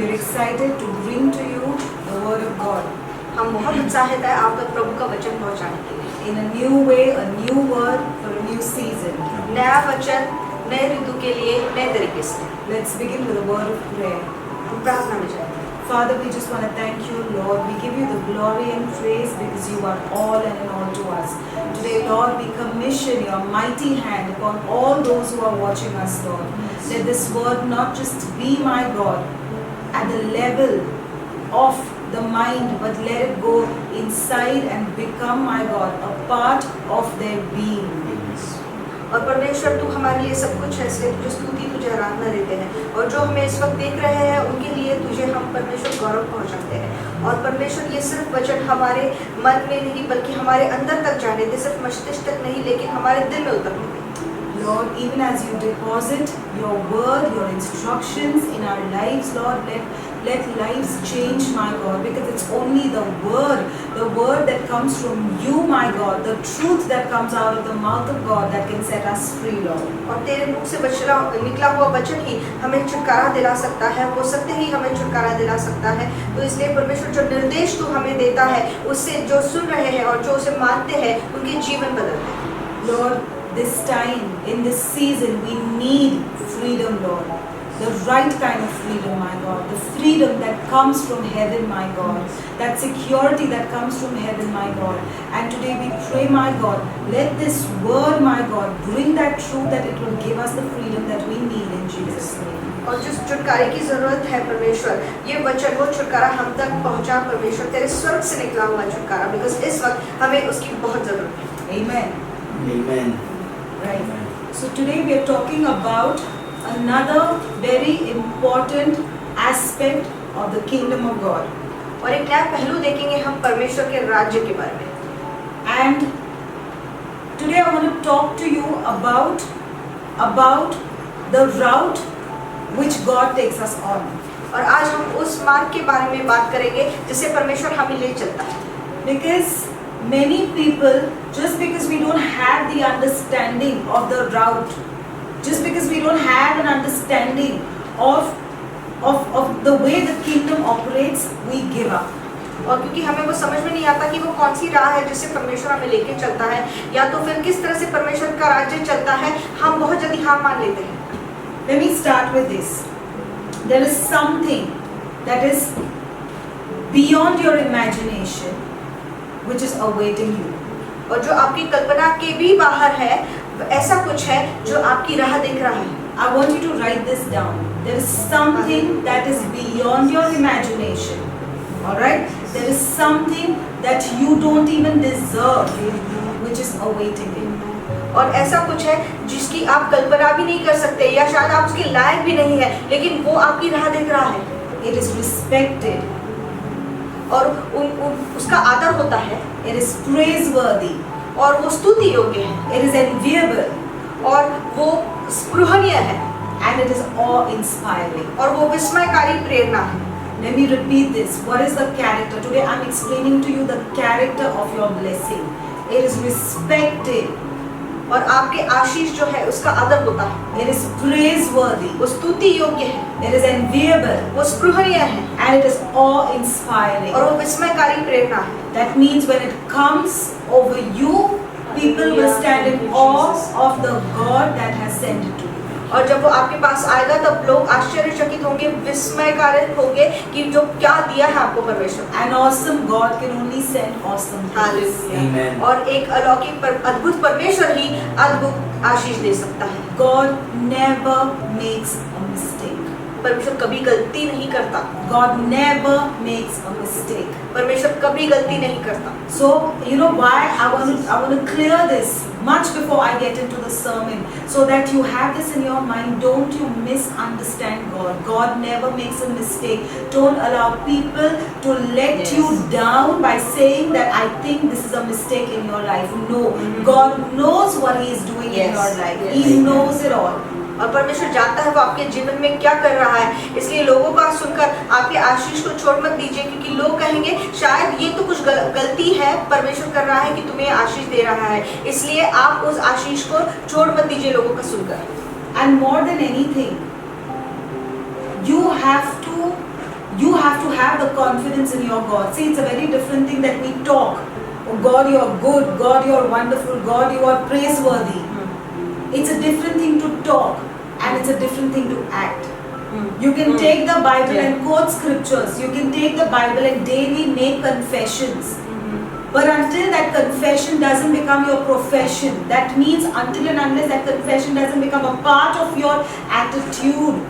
We are excited to bring to you the Word of God हम बहुत उत्साहित है आप तक प्रभु का वचन पहुंचाने के लिए, in a new way, a new word for a new season. नया वचन नए ऋतु के लिए नए तरीके से। Let's begin with a word of prayer. हम प्रार्थना में जाएंगे। Father, we just want to thank you, Lord. We give you the glory and praise because you are all and in all to us. Today, Lord, we commission your mighty hand upon all those who are watching us, Lord. Let this word not just be, my God, at the level of the mind, but let it go inside and become, my God, a part of their being. और परमेश्वर तू हमारे लिए सब कुछ है, इसलिए तुझे स्तुति तुझे आराधना देते हैं। और जो हमें इस वक्त देख रहे हैं उनके लिए तुझे हम परमेश्वर गौरव पहुंचाते हैं। और परमेश्वर ये सिर्फ वचन हमारे मन में नहीं बल्कि हमारे अंदर तक जाने दे, सिर्फ मस्तिष्क तक नहीं लेकिन हमारे दिल में उतरने दे। Lord, even as you deposit your word, your instructions in our lives, Lord, let lives change, my God, because it's only the word that comes from you, my God, the truth that comes out of the mouth of God that can set us free, Lord. और तेरे मुख से निकला हुआ वचन ही हमें छुटकारा दिला सकता है, वो सत्य ही हमें छुटकारा दिला सकता है। तो इसलिए परमेश्वर जो निर्देश तू हमें देता है उससे जो सुन रहे हैं और जो उसे मानते हैं उनके जीवन बदलते हैं। Lord, this time, in this season, we need freedom, Lord. The right kind of freedom, my God. The freedom that comes from heaven, my God. That security that comes from heaven, my God. And today we pray, my God, let this word, my God, bring that truth that it will give us the freedom that we need in Jesus' name. और जिस छुटकारे की जरूरत है परमेश्वर, ये वचन वो छुटकारा हम तक पहुंचा परमेश्वर, तेरे स्वर्ग से निकला हुआ छुटकारा, बिकॉज़ इस वक्त हमें उसकी बहुत जरूरत है। Amen. Amen. Right. So today we are talking about another very important aspect of the kingdom of God. और एक नया पहलू देखेंगे हम परमेश्वर के राज्य के बारे में। And today I want to talk to you about the route which God takes us on. और आज हम उस मार्ग के बारे में बात करेंगे जिसे परमेश्वर हमें ले चलता है। Because many people, just because we don't have the understanding of the route, just because we don't have an understanding of the way the kingdom operates, we give up. और क्योंकि हमें वो समझ में नहीं आता कि वो कौन सी राह है जिससे परमेश्वर हमें लेके चलता है, या तो फिर किस तरह से परमेश्वर का राज्य चलता है, हम बहुत जल्दी हार मान लेते हैं। Let me start with this. There is something that is beyond your imagination which is awaiting you. और जो आपकी कल्पना के भी बाहर है, ऐसा कुछ है जो आपकी राह देख रहा है। I want you to write this down. There is something that is beyond your imagination. Alright? There is something that you don't even deserve which is awaiting you. और ऐसा कुछ है जिसकी आप कल्पना भी नहीं कर सकते या शायद आप उसके लायक भी नहीं है, लेकिन वो आपकी राह देख रहा है। It is respected. और उसका आदर होता है। It is praiseworthy. और वो स्तुति योग्य है। It is enviable. और वो स्पृहणीय है। And it is awe-inspiring. और वो विस्मयकारी प्रेरणा है। Let me repeat this. What is the character? Today I am explaining to you the character of your blessing. It is respected. और आपके आशीष जो है उसका आदर होता है। It is praiseworthy. वो स्तुति योग्य है। It is enviable. वो स्पृहणीय है। And it is awe-inspiring. और वो विस्मयकारी प्रेरणा है। That means when it comes over you, people will stand in awe of the God that has sent it to you. और जब वो आपके पास आएगा तब लोग आश्चर्यचकित होंगे, विस्मयकारक होंगे कि जो क्या दिया है आपको परमेश्वर। An awesome God can only send awesome things. Hallelujah. Amen. और एक अलौकिक अद्भुत परमेश्वर ही अद्भुत आशीष दे सकता है। God never makes a mistake. परमेश्वर कभी गलती नहीं करता। God never makes a mistake. परमेश्वर कभी गलती नहीं करता। So you know why I want to clear this much before I get into the sermon, so that you have this in your mind. Don't you misunderstand God. God never makes a mistake. Don't allow people to let you down by saying that I think this is a mistake in your life. No, God knows what He is doing in your life. He knows it all. और परमेश्वर जानता है वो आपके जीवन में क्या कर रहा है, इसलिए लोगों का सुनकर आपके आशीष को छोड़ मत दीजिए, क्योंकि लोग कहेंगे शायद ये तो कुछ गलती है परमेश्वर कर रहा है कि तुम्हें आशीष दे रहा है, इसलिए आप उस आशीष को छोड़ मत दीजिए लोगों का सुनकर। And more than anything, you have to you have to have the confidence in your God. See, it's a very different thing that we talk. Oh God, you are good. God, you are wonderful. God, you are praiseworthy. It's a different thing to talk, and it's a different thing to act. You can take the Bible and quote scriptures. You can take the Bible and daily make confessions. But until that confession doesn't become your profession, that means until and unless that confession doesn't become a part of your attitude,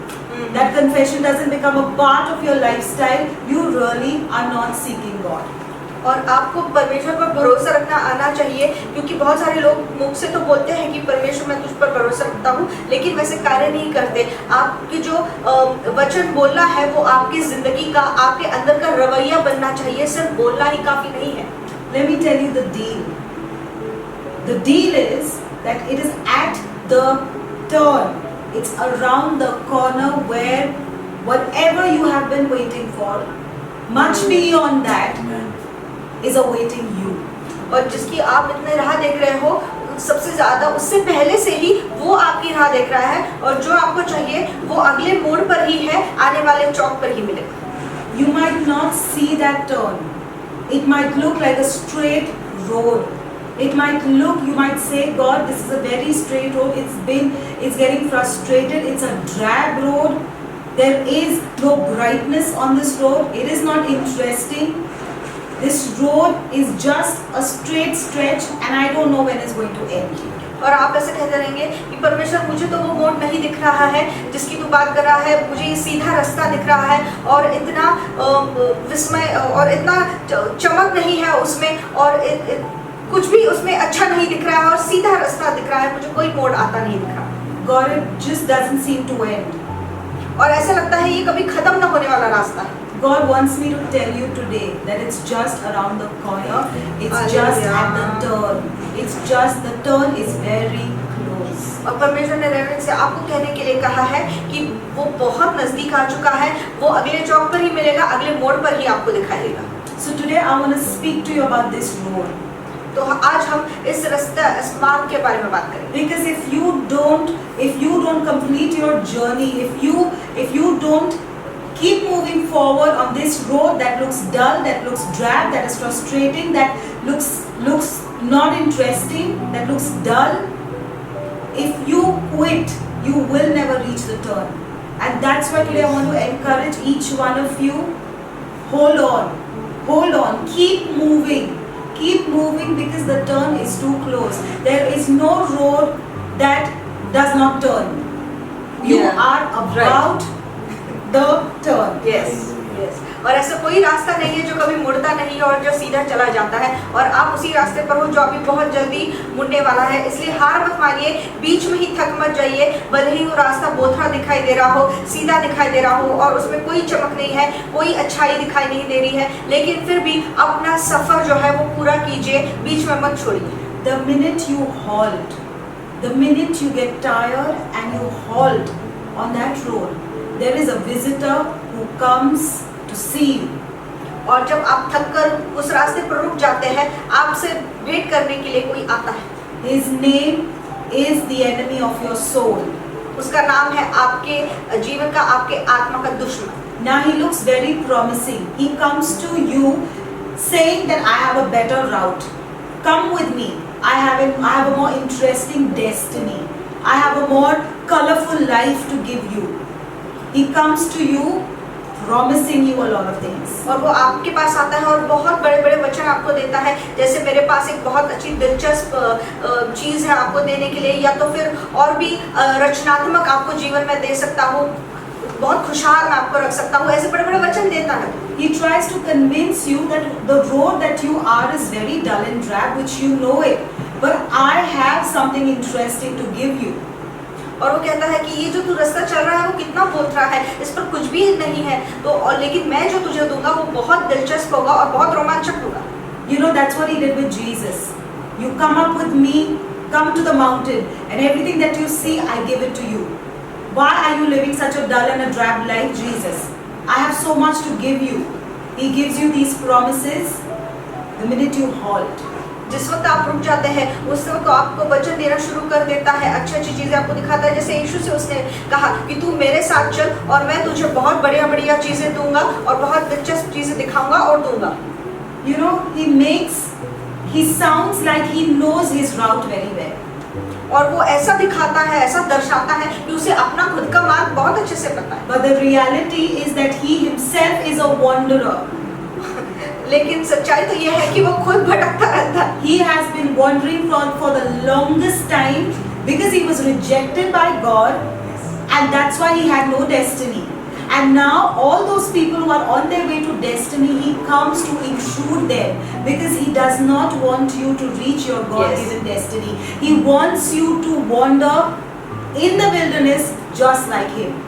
that confession doesn't become a part of your lifestyle, you really are not seeking God. और आपको परमेश्वर पर भरोसा रखना आना चाहिए, क्योंकि बहुत सारे लोग मुख से तो बोलते हैं कि परमेश्वर मैं तुझ पर भरोसा रखता हूँ, लेकिन वैसे कार्य नहीं करते। आपकी जो वचन बोलना है वो आपकी जिंदगी का, आपके अंदर का रवैया बनना चाहिए, सिर्फ बोलना ही काफी नहीं है। Let me tell you the deal. The deal is that it is at the turn. It's around the corner where whatever you have been waiting for, much beyond that, is awaiting you. और जिसकी आप इतने राह देख रहे हो, सबसे ज्यादा उससे पहले से ही वो आपकी राह देख रहा है, और जो आपको चाहिए वो अगले मोड़ पर ही है, आने वाले चौक पर ही मिलेगा। You might not see that turn. It might look like a straight road. It might look, you might say, God, this is a very straight road. It's getting frustrated. It's a drab road. There is no brightness on this road. It is not interesting. This road is just a straight stretch, and I don't know when it's going to end. और आप ऐसे कहते रहेंगे कि परमेश्वर मुझे तो वो मोड़ नहीं दिख रहा है जिसकी तू बात कर रहा है, मुझे ये सीधा रास्ता दिख रहा है, और इतना विस्मय और इतना चमक नहीं है उसमें, और कुछ भी उसमें अच्छा नहीं दिख रहा है, और सीधा रास्ता दिख रहा है, मुझे कोई मोड़ आता नहीं दिख रहा। God, it just doesn't seem to end. और ऐसा लगता है ये कभी खत्म ना होने वाला रास्ता है। God wants me to tell you today that it's just around the corner. It's just at the turn. It's just the turn is very close. और परमेश्वर ने रेवरेंड से आपको कहने के लिए कहा है कि वो बहुत नजदीक आ चुका है, वो अगले चौक पर ही मिलेगा, अगले मोड़ पर ही आपको दिखाई देगा। So today I want to speak to you about this road. तो आज हम इस रास्ते, इस मार्ग के बारे में बात करेंगे। Because if you don't complete your journey, if you don't keep moving forward on this road that looks dull, that looks drab, that is frustrating, that looks not interesting, that looks dull, if you quit, you will never reach the turn. And that's why today I want to encourage each one of you, hold on, keep moving, because the turn is too close. There is no road that does not turn. You are about the turn. Yes. और ऐसा कोई रास्ता नहीं है जो कभी मुड़ता नहीं है और जो सीधा चला जाता है, और आप उसी रास्ते पर हो जो अभी बहुत जल्दी मुड़ने वाला है। इसलिए हार मत मानिए, बीच में ही थक मत जाइए, भले ही वो रास्ता बोथरा दिखाई दे रहा हो, सीधा दिखाई दे रहा हो, और उसमें कोई चमक नहीं है, कोई अच्छाई दिखाई नहीं दे रही है, लेकिन फिर भी अपना सफर जो है वो पूरा कीजिए, बीच में मत छोड़िए। The minute you halt, the minute you get tired and you halt on that road, there is a visitor who comes to see you. और जब आप थक कर उस रास्ते पर रुक जाते हैं, आपसे भेंट करने के लिए कोई आता है। His name is the enemy of your soul. उसका नाम है आपके जीवन का, आपके आत्मा का दुश्मन। Now he looks very promising. He comes to you saying that I have a better route. Come with me. I have a more interesting destiny. I have a more colorful life to give you. He comes to you promising you a lot of things. और वो आपके पास आता है और बहुत बड़े बड़े वचन आपको देता है, जैसे मेरे पास एक बहुत अच्छी दिलचस्प चीज़ है आपको देने के लिए, या तो फिर और भी रचनात्मक आपको जीवन में दे सकता हूँ, बहुत खुशहाल मैं आपको रख सकता हूँ, ऐसे बड़े बड़े वचन देता है। He tries to convince you that the road that you are is very dull and drab, which you know it, but I have something interesting to give you. और वो कहता है कि ये जो तू रास्ता चल रहा है वो कितना बोथरा है, इस पर कुछ भी नहीं है, तो और लेकिन मैं जो तुझे दूंगा वो बहुत दिलचस्प होगा और बहुत रोमांचक होगा। You know, that's what he did with Jesus. You come up with me, come to the mountain, and everything that you see, I give it to you. Why are you living such a dull and a drab life, Jesus? I have so much to give you. He gives you these promises the minute you halt. जिस वक्त आप रुक जाते हैं उस वक्त आपको वचन देना शुरू कर देता है, अच्छी अच्छी चीजें आपको दिखाता है। जैसे यीशु से उसने कहा कि तू मेरे साथ चल और मैं तुझे बहुत बढ़िया बढ़िया चीजें दूंगा और बहुत दिलचस्प चीजें दिखाऊंगा और दूंगा। You know, he sounds like he knows his route very well. और वो ऐसा दिखाता है, ऐसा दर्शाता है कि उसे अपना खुद का मार्ग बहुत अच्छे से पता है। But the reality is that he himself is a wanderer. लेकिन सच्चाई तो यह है कि वो खुद भटकता रहता है। He has been wandering for the longest time because he was rejected by God, and that's why he had no destiny. And now all those people who are on their way to destiny, he comes to intrude them because he does not want you to reach your God-given destiny. He wants you to wander in the wilderness just like him.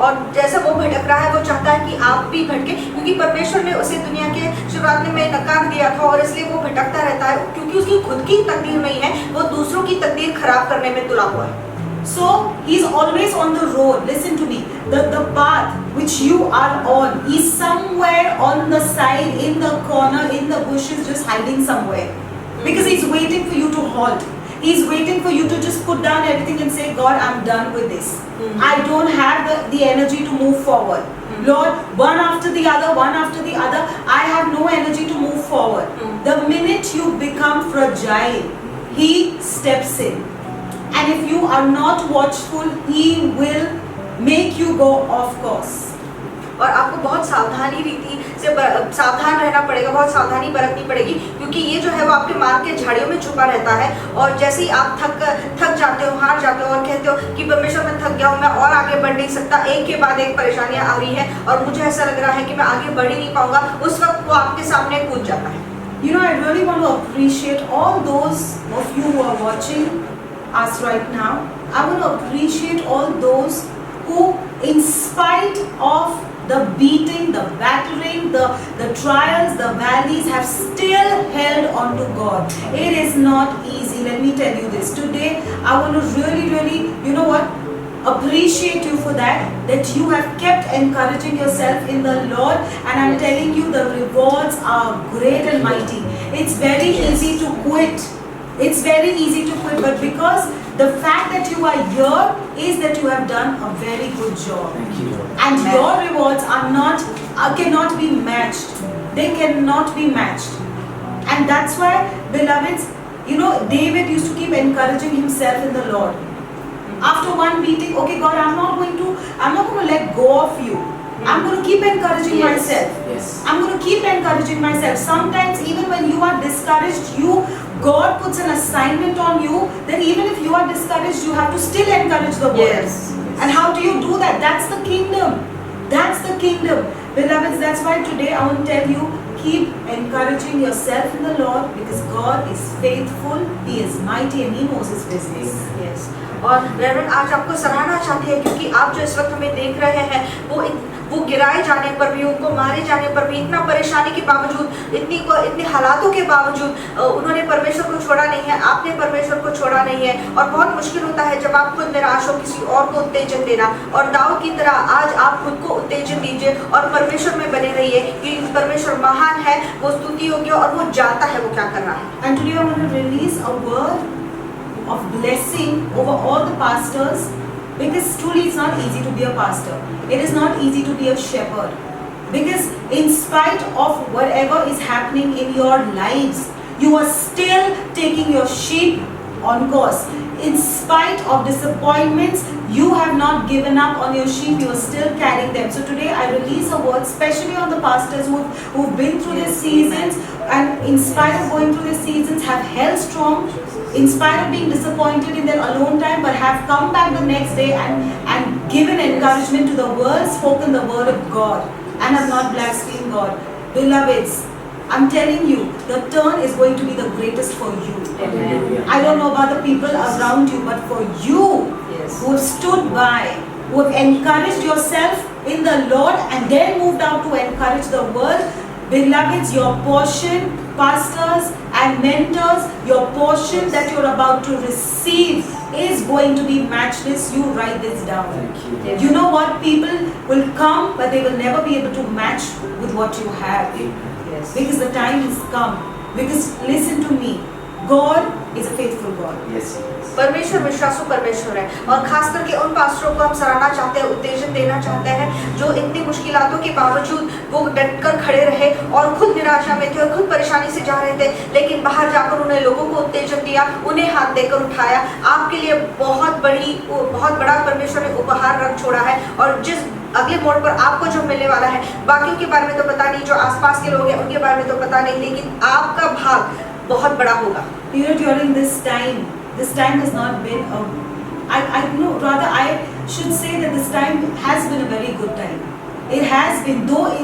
और जैसा वो भटक रहा है वो चाहता है कि आप भी भटके, क्योंकि परमेश्वर ने उसे दुनिया के शुरुआत में नकार दिया था और इसलिए वो भटकता रहता है, क्योंकि उसकी खुद की तकदीर नहीं है, वो दूसरों की तकदीर खराब करने में तुला हुआ है। So he's always on the road. Listen to me. The path which you are on, he's somewhere on the side, in the corner, in the bushes, just hiding somewhere. Because he's waiting for you to halt. He's waiting for you to just put down everything and say, God, I'm done with this. I don't have the energy to move forward. Lord, one after the other, I have no energy to move forward. The minute you become fragile, he steps in. And if you are not watchful, he will make you go off course. और आपको बहुत सावधानी रीति से सावधान रहना पड़ेगा, बहुत सावधानी बरतनी पड़ेगी, क्योंकि ये जो है वो आपके मार्ग के झाड़ियों में छुपा रहता है। और जैसे ही आप थक जाते हो, हार जाते हो और कहते हो कि परमेश्वर मैं थक गया हूँ, मैं और आगे बढ़ नहीं सकता, एक के बाद एक परेशानियां आ रही है और मुझे ऐसा लग रहा है कि मैं आगे बढ़ ही नहीं पाऊंगा, उस वक्त वो आपके सामने कूद जाता है। You know, I really want to appreciate all those of you who are watching us right now. I want to appreciate all those who, in spite of the beating, the battering, the trials, the valleys, have still held on to God. It is not easy, let me tell you this. Today, I want to really, you know what? Appreciate you for that you have kept encouraging yourself in the Lord, and I'm telling you the rewards are great and mighty. It's very easy to quit. It's very easy to quit, but because the fact that you are here is that you have done a very good job. Thank you, Lord. And Amen. your rewards cannot be matched. They cannot be matched. And that's why, beloveds, you know, David used to keep encouraging himself in the Lord. After one beating, okay, God, I'm not going to let go of you. I'm going to keep encouraging myself. Yes. I'm going to keep encouraging myself. Sometimes even when you are discouraged, God puts an assignment on you that even if you are discouraged, you have to still encourage the word. Yes. And how do you do that? That's the kingdom. That's the kingdom. Beloveds, that's why today I want to tell you, keep encouraging yourself in the Lord, because God is faithful, He is mighty, and He knows His business. Yes. और reverend आज आपको सराहना चाहती है, क्योंकि आप जो इस वक्त हमें देख रहे हैं वो गिराए जाने पर भी, उनको मारे जाने पर भी, इतना परेशानी के बावजूद, इतने हालातों के बावजूद उन्होंने परमेश्वर को छोड़ा नहीं है, आपने परमेश्वर को छोड़ा नहीं है। और बहुत मुश्किल होता है जब आप खुद निराश हो किसी और को उत्तेजन देना, और दाऊद की तरह आज आप खुद को उत्तेजन दीजिए और परमेश्वर में बने रहिए, क्योंकि परमेश्वर महान है, वो स्तुति योग्य और वो जानता है वो क्या कर रहा है। And today I want to release a word of blessing over all the pastors, because truly it's not easy to be a pastor. It is not easy to be a shepherd, because in spite of whatever is happening in your lives, you are still taking your sheep on course. In spite of disappointments, you have not given up on your sheep, you are still carrying them. So today I release a word especially on the pastors who've been through these seasons, and in spite of going through these seasons have held strong, in spite of being disappointed in their alone time, but have come back the next day and given encouragement to the word, spoken the word of God, and have not blasphemed God. Beloveds, I'm telling you, the turn is going to be the greatest for you. Amen. I don't know about the people around you, but for you, Yes. who have stood by, who have encouraged yourself in the Lord and then moved out to encourage the world, beloveds, your portion, pastors and mentors, your portion that you're about to receive is going to be matchless. You write this down. Thank you. Yes. You know what? People will come, but they will never be able to match with what you have. Yes. Because the time has come. Because listen to me, God is a faithful God. Yes, yes. परमेश्वर विश्वासु परमेश्वर है और खास करके उन पास्टरों को हम सराहना चाहते हैं, उत्तेजन देना चाहते हैं जो इतनी मुश्किलातों के बावजूद वो डटकर खड़े रहे और खुद निराशा में थे और खुद परेशानी से जा रहे थे, लेकिन बाहर जाकर उन्हें लोगों को उत्तेजन दिया, उन्हें हाथ देकर उठाया। आपके लिए बहुत बड़ा परमेश्वर ने उपहार रख छोड़ा है और जिस अगले मोड़ पर आपको जो मिलने वाला है, बाकियों के बारे में तो पता नहीं, जो आसपास के लोग हैं उनके बारे में तो पता नहीं, लेकिन आपका भाग बहुत बड़ा होगा। You know, during this time has not been I know, rather I should say that this time has been a very good time. It has been,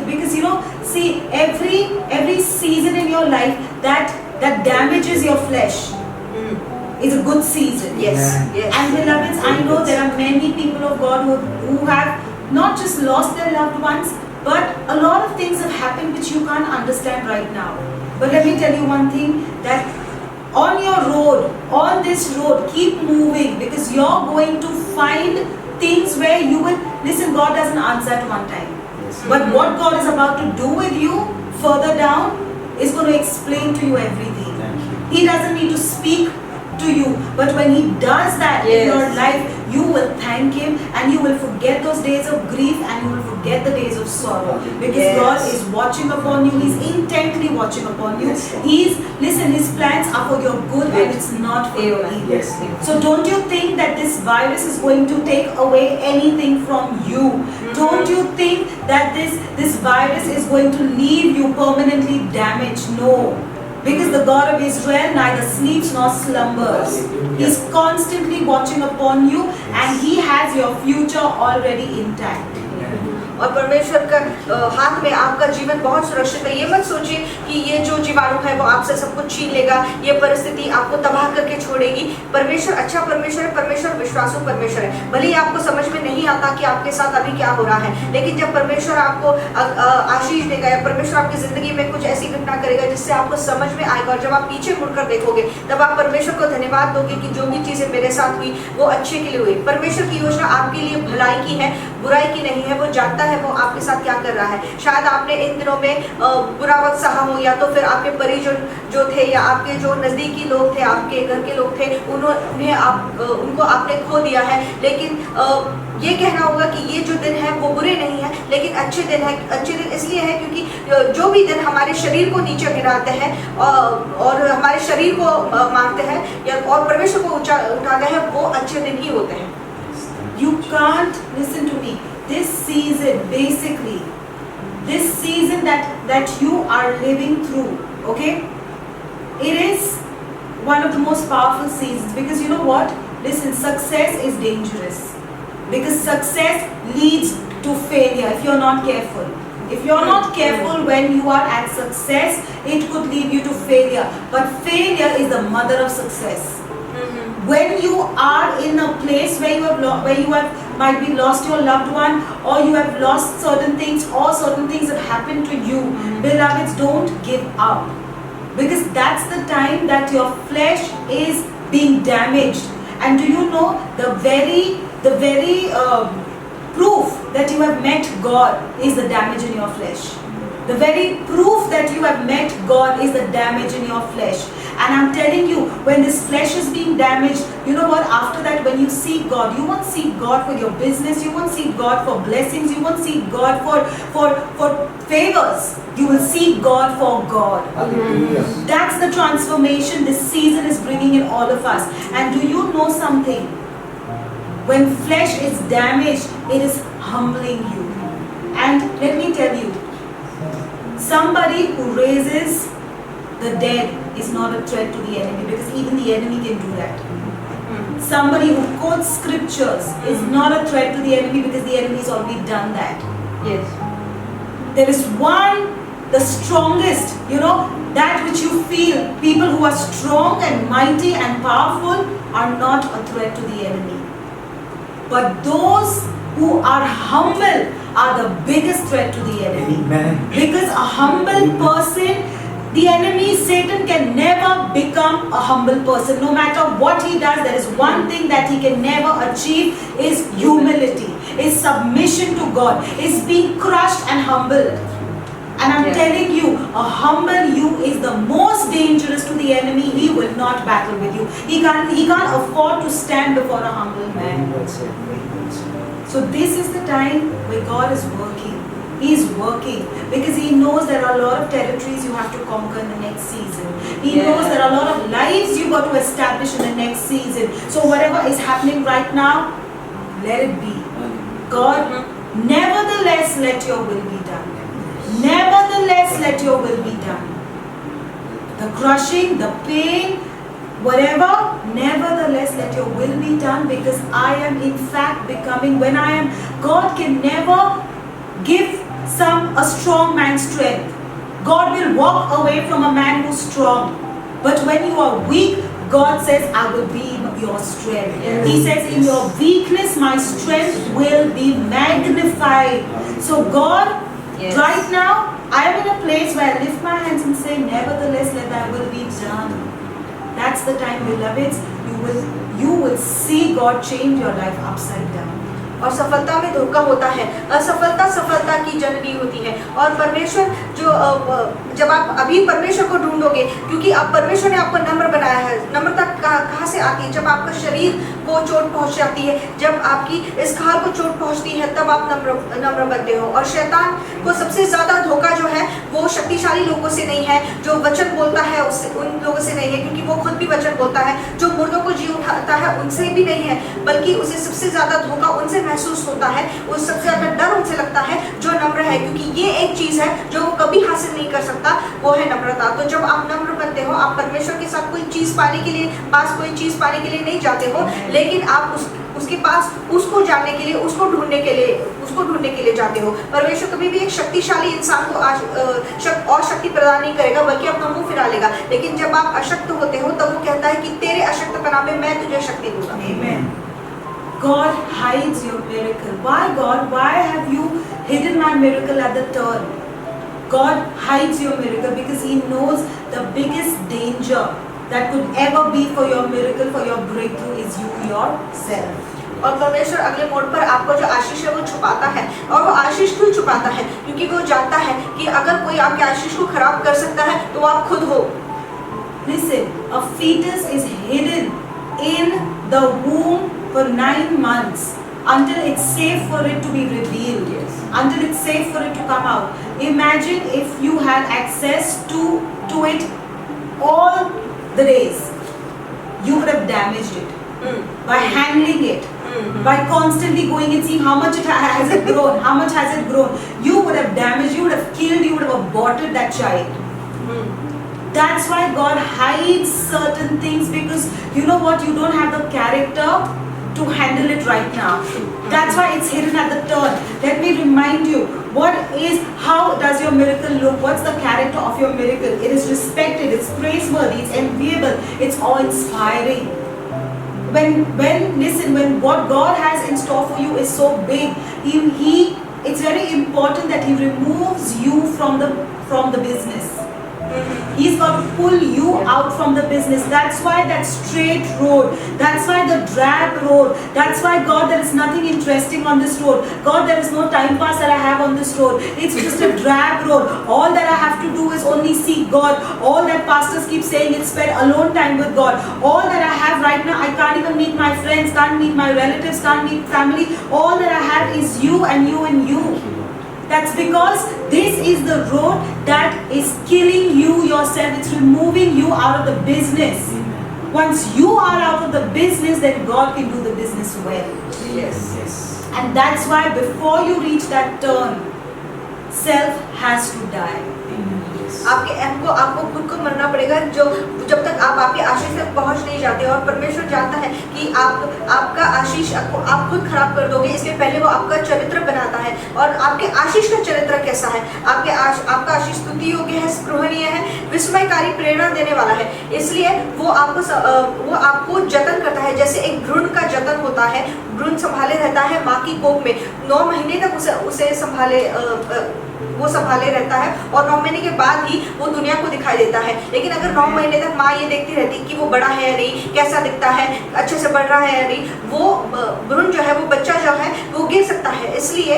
because you know, see, every season in your life that damages your flesh is a good season. Yes, yes. And beloveds, I know there are many people of God who have not just lost their loved ones, but a lot of things have happened which you can't understand right now. But let me tell you one thing, that on your road, on this road, keep moving, because you're going to find things where you will, listen, God doesn't answer at one time. Yes. But what God is about to do with you further down is going to explain to you everything. Thank you. He doesn't need to speak to you, but when He does that in your life, you will thank Him and you will forget those days of grief and you will forget the days of sorrow, because God is watching upon you. He's intently watching upon you. Listen, His plans are for your good and it's not for your evil. Yes. So don't you think that this virus is going to take away anything from you? Don't you think that this virus is going to leave you permanently damaged? No. Because the God of Israel neither sleeps nor slumbers. He's constantly watching upon you and He has your future already intact. और परमेश्वर का हाथ में आपका जीवन बहुत सुरक्षित है। ये मत सोचिए कि ये जो जीवाणु है वो आपसे सब कुछ छीन लेगा, ये परिस्थिति आपको तबाह करके छोड़ेगी। परमेश्वर अच्छा परमेश्वर है, परमेश्वर विश्वासु परमेश्वर है। भले ही आपको समझ में नहीं आता कि आपके साथ अभी क्या हो रहा है, लेकिन जब परमेश्वर आपको आशीष देगा या परमेश्वर आपकी जिंदगी में कुछ ऐसी घटना करेगा जिससे आपको समझ में आएगा, और जब आप पीछे मुड़कर देखोगे तब आप परमेश्वर को धन्यवाद दोगे कि जो भी चीजें मेरे साथ हुई वो अच्छे के लिए हुई। परमेश्वर की योजना आपके लिए भलाई की है, बुराई की नहीं है। वो जानता है वो आपके साथ क्या कर रहा है। शायद आपने इन दिनों में बुरा वक्त सहा हो, या तो फिर आपके परिजन जो थे या आपके जो नजदीकी लोग थे, आपके घर के लोग थे, उनको आपने खो दिया है। लेकिन ये कहना होगा कि ये जो दिन है वो बुरे नहीं है, लेकिन अच्छे दिन है। अच्छे दिन इसलिए है क्योंकि जो भी दिन हमारे शरीर को नीचे गिराते हैं और हमारे शरीर को मारते हैं और परमेश्वर को उठाते हैं, वो अच्छे दिन ही होते हैं। You can't, listen to me, this season basically, this season that you are living through, okay, it is one of the most powerful seasons, because you know what, listen, success is dangerous, because success leads to failure if you're not careful. If you're not careful when you are at success, it could lead you to failure. But failure is the mother of success. When you are in a place where you have might be lost your loved one, or you have lost certain things, or certain things have happened to you, beloveds, don't give up, because that's the time that your flesh is being damaged. And do you know the very proof that you have met God is the damage in your flesh. The very proof that you have met God is the damage in your flesh. And I'm telling you, when this flesh is being damaged, you know what, after that, when you seek God, you won't seek God for your business, you won't seek God for blessings, you won't seek God for favors. You will seek God for God. Hallelujah. That's the transformation this season is bringing in all of us. And do you know something? When flesh is damaged, it is humbling you. And let me tell you, somebody who raises the dead is not a threat to the enemy, because even the enemy can do that. Somebody who quotes scriptures is not a threat to the enemy, because the enemy has already done that. Yes. There is one, the strongest, that which you feel, people who are strong and mighty and powerful are not a threat to the enemy. But those who are humble are the biggest threat to the enemy. Amen. Because a humble person, the enemy, Satan, can never become a humble person. No matter what he does, there is one thing that he can never achieve, is humility, is submission to God, is being crushed and humbled. And I'm Yeah. telling you, a humble you is the most dangerous to the enemy. He will not battle with you. He can't afford to stand before a humble man. So this is the time where God is working. He is working because He knows there are a lot of territories you have to conquer in the next season. He Yeah. knows there are a lot of lives you got to establish in the next season. So whatever is happening right now, let it be. God, nevertheless, let your will be done. Nevertheless, let your will be done. The crushing, the pain, whatever, nevertheless, let your will be done, because I am in fact becoming, when I am, God can never give a strong man strength. God will walk away from a man who's strong. But when you are weak, God says, I will be your strength. Yes. He says, in your weakness, my strength will be magnified. So God, Yes. right now, I am in a place where I lift my hands and say, nevertheless, let thy will be done. That's the time, beloveds, you will see God change your life upside down. और सफलता में धोखा होता है, असफलता सफलता की जननी होती है। और परमेश्वर जो जब आप अभी परमेश्वर को ढूंढोगे, क्योंकि अब परमेश्वर ने आपको नम्र बनाया है। नम्रता कहाँ से आती है? जब आपका शरीर को चोट पहुंच जाती है, जब आपकी इस खाल को चोट पहुंचती है, तब आप नम्र बनते हो। और शैतान को सबसे ज्यादा धोखा जो है वो शक्तिशाली लोगों से नहीं है, जो वचन बोलता है उससे, उन लोगों से नहीं है, क्योंकि वो खुद भी वचन बोलता है। जो मुर्दों को जी उठाता है उनसे भी नहीं है, बल्कि उसे सबसे ज्यादा धोखा उनसे महसूस होता है, उस सबसे ज्यादा डर उनसे लगता है जो नम्र है, क्योंकि ये एक चीज है जो वो कभी हासिल नहीं कर सकता, वो है नम्रता। तो जब आप नम्र बनते हो, आप परमेश्वर के साथ कोई चीज पाने के लिए, कोई चीज पाने के लिए नहीं जाते हो, लेकिन आप उसके पास उसको जानने के लिए, उसको ढूंढने के लिए जाते हो। परमेश्वर कभी भी एक शक्तिशाली इंसान को और शक्ति प्रदान नहीं करेगा, बल्कि अपना मुंह फिरा लेगा। लेकिन जब आप अशक्त होते हो, तब वो कहता है कि तेरे अशक्तपना में मैं तुझे शक्ति दूंगा। Amen. God hides your miracle. Why, God? Why have you hidden my miracle at the turn? God hides your miracle because He knows the biggest danger that could ever be for your miracle, for your breakthrough, is you yourself. और परमेश्वर अगले मोड़ पर आपको जो आशीष है वो छुपाता है। और वो आशीष क्यों छुपाता है? क्योंकि वो जानता है कि अगर कोई आपके आशीष को खराब कर सकता है तो आप खुद हो। Listen, a fetus is hidden in the womb for 9 months until it's safe for it to be revealed. Yes. Until it's safe for it to come out. Imagine if you had access to it all the days. You would have damaged it by handling it. By constantly going and seeing how much has it grown, how much has it grown. You would have damaged, you would have killed, you would have aborted that child. That's why God hides certain things, because you know what, you don't have the character to handle it right now. That's why it's hidden at the turn. Let me remind you, how does your miracle look? What's the character of your miracle? It is respected, it's praiseworthy, it's enviable, it's awe-inspiring. When what God has in store for you is so big, it's very important that He removes you from the business. He's got to pull you out from the business. That's why that straight road, that's why the drab road, that's why, God, there is nothing interesting on this road. God, there is no time pass that I have on this road. It's just a drab road. All that I have to do is only seek God. All that pastors keep saying is spend alone time with God. All that I have right now, I can't even meet my friends, can't meet my relatives, can't meet family. All that I have is you and you and you. That's because this is the road that is killing you yourself. It's removing you out of the business. Once you are out of the business, then God can do the business well. Yes. And that's why before you reach that turn, self has to die. आपको खुद को मरना पड़ेगा, जो जब तक आप आपके आशीष तक पहुंच नहीं जाते। और परमेश्वर जानता है कि आपका आशीष आप खुद खराब कर दोगे, इसलिए पहले वो आपका चरित्र बनाता है। और आपके आशीष का चरित्र कैसा है? आपका आशीष स्तुति योग्य है, स्पृहणीय है, विस्मयकारी, प्रेरणा देने वाला है। इसलिए वो आपको जतन करता है, जैसे एक भ्रूण का जतन होता है। भ्रूण संभाले रहता है माँ की कोख में 9 महीने तक उसे संभाले रहता है, और 9 महीने के बाद ही वो दुनिया को दिखाई देता है। लेकिन अगर 9 महीने तक माँ ये देखती रहती कि वो बड़ा है या नहीं, कैसा दिखता है, अच्छे से बढ़ रहा है या नहीं, वो भ्रूण जो है, वो बच्चा जो है, वो गिर सकता है। इसलिए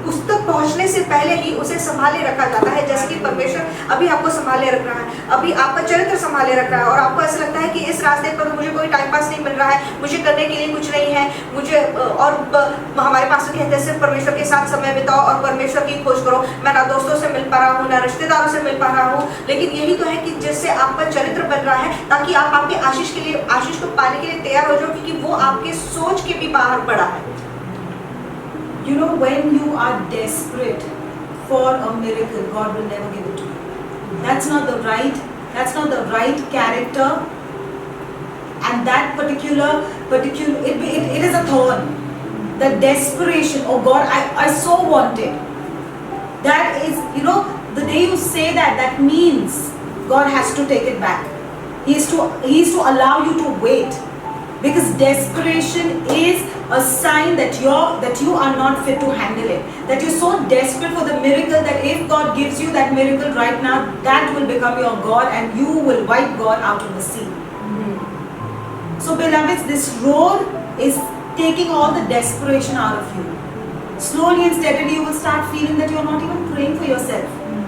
उस तक पहुंचने से पहले ही उसे संभाले रखा जाता है। जैसे कि परमेश्वर अभी आपको संभाले रख रहा है, अभी आपका चरित्र संभाले रख रहा है, और आपको ऐसा लगता है कि इस रास्ते पर मुझे कोई टाइम पास नहीं मिल रहा है, मुझे करने के लिए कुछ नहीं है, मुझे हमारे पास कहते हैं सिर्फ परमेश्वर के साथ समय बिताओ और परमेश्वर की खोज करो। मैं ना दोस्तों से मिल पा रहा हूँ, ना रिश्तेदारों से मिल पा रहा हूँ, लेकिन यही तो है कि जिससे आपका चरित्र बन रहा है, ताकि आप आपके आशीष को पाने के लिए तैयार हो जाओ, क्योंकि वो आपके सोच के भी बाहर पड़ा है। You know, when you are desperate for a miracle, God will never give it to you. That's not the right character, and that particular it is a thorn. The desperation, oh God, I so want it. That is, you know, the day you say that, that means God has to take it back. He is to allow you to wait, because desperation is a sign that you are not fit to handle it. That you're so desperate for the miracle that if God gives you that miracle right now, that will become your God and you will wipe God out of the sea. So beloveds, this road is taking all the desperation out of you. Slowly and steadily you will start feeling that you're not even praying for yourself.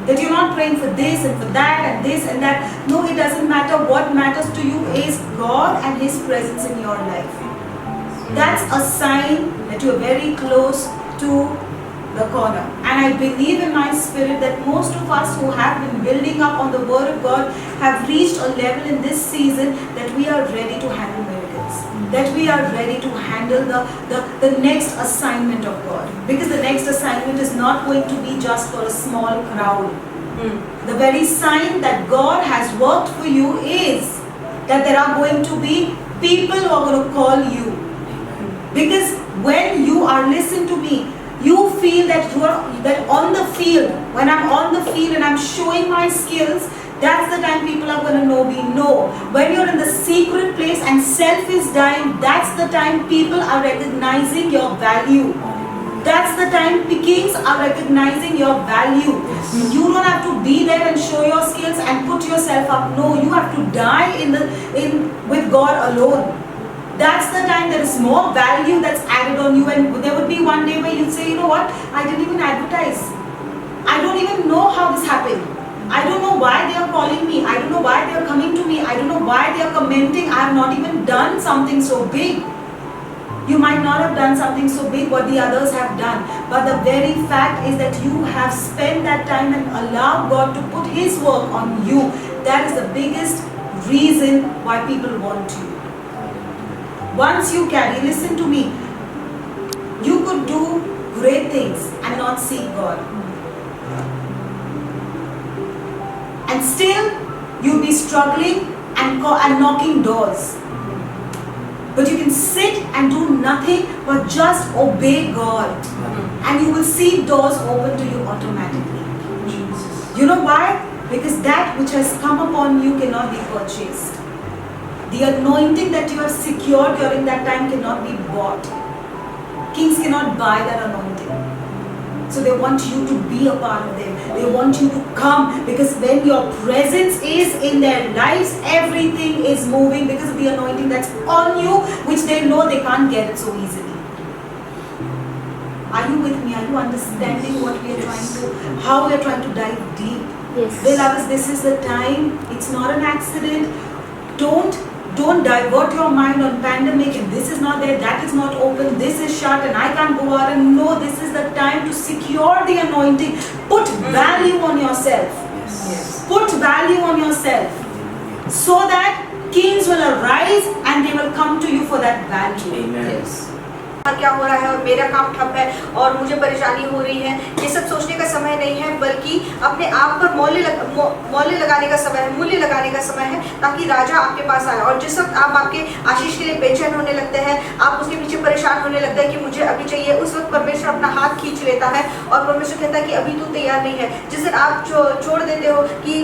That you're not praying for this and for that and this and that. No, it doesn't matter. What matters to you is God and His presence in your life. That's a sign that you're very close to the corner. And I believe in my spirit that most of us who have been building up on the Word of God have reached a level in this season that we are ready to handle miracles. That we are ready to handle the next assignment of God. Because the next assignment is not going to be just for a small crowd. The very sign that God has worked for you is that there are going to be people who are going to call you. Because when you are, listen to me, you feel that that on the field, when I'm on the field and I'm showing my skills, that's the time people are going to know me. No. When you're in the secret place and self is dying, that's the time people are recognizing your value. That's the time kings are recognizing your value. You don't have to be there and show your skills and put yourself up. No, you have to die with God alone. That's the time there is more value that's added on you, and there would be one day where you'd say, you know what, I didn't even advertise. I don't even know how this happened. I don't know why they are calling me. I don't know why they are coming to me. I don't know why they are commenting. I have not even done something so big. You might not have done something so big what the others have done, but the very fact is that you have spent that time and allowed God to put His work on you. That is the biggest reason why people want you. Once you carry, listen to me, you could do great things and not seek God. And still, you'll be struggling and knocking doors. But you can sit and do nothing but just obey God. And you will see doors open to you automatically. You know why? Because that which has come upon you cannot be purchased. The anointing that you have secured during that time cannot be bought. Kings cannot buy that anointing. So they want you to be a part of them. They want you to come, because when your presence is in their lives, everything is moving because of the anointing that's on you, which they know they can't get it so easily. Are you with me? Are you understanding what we are how we are trying to dive deep? Yes. Beloveds, this is the time. It's not an accident. Don't divert your mind on pandemic and this is not there, that is not open, this is shut and I can't go out. And no, this is the time to secure the anointing. Put value on yourself. Yes. Put value on yourself so that kings will arise and they will come to you for that value. Amen. Yes. क्या हो रहा है और मेरा काम ठप है और मुझे परेशानी हो रही है, ये सब सोचने का समय नहीं है, बल्कि अपने आप पर मूल्य लगाने का समय है, मूल्य लगाने का समय है, ताकि राजा आपके पास आए। और जिस वक्त आप आपके आशीष के लिए बेचैन होने लगते हैं, आप उसके पीछे परेशान होने लगते हैं कि मुझे अभी चाहिए, उस वक्त परमेश्वर अपना हाथ खींच लेता है और परमेश्वर कहता है कि अभी तू तैयार नहीं है। जिस दिन आप छोड़ देते हो कि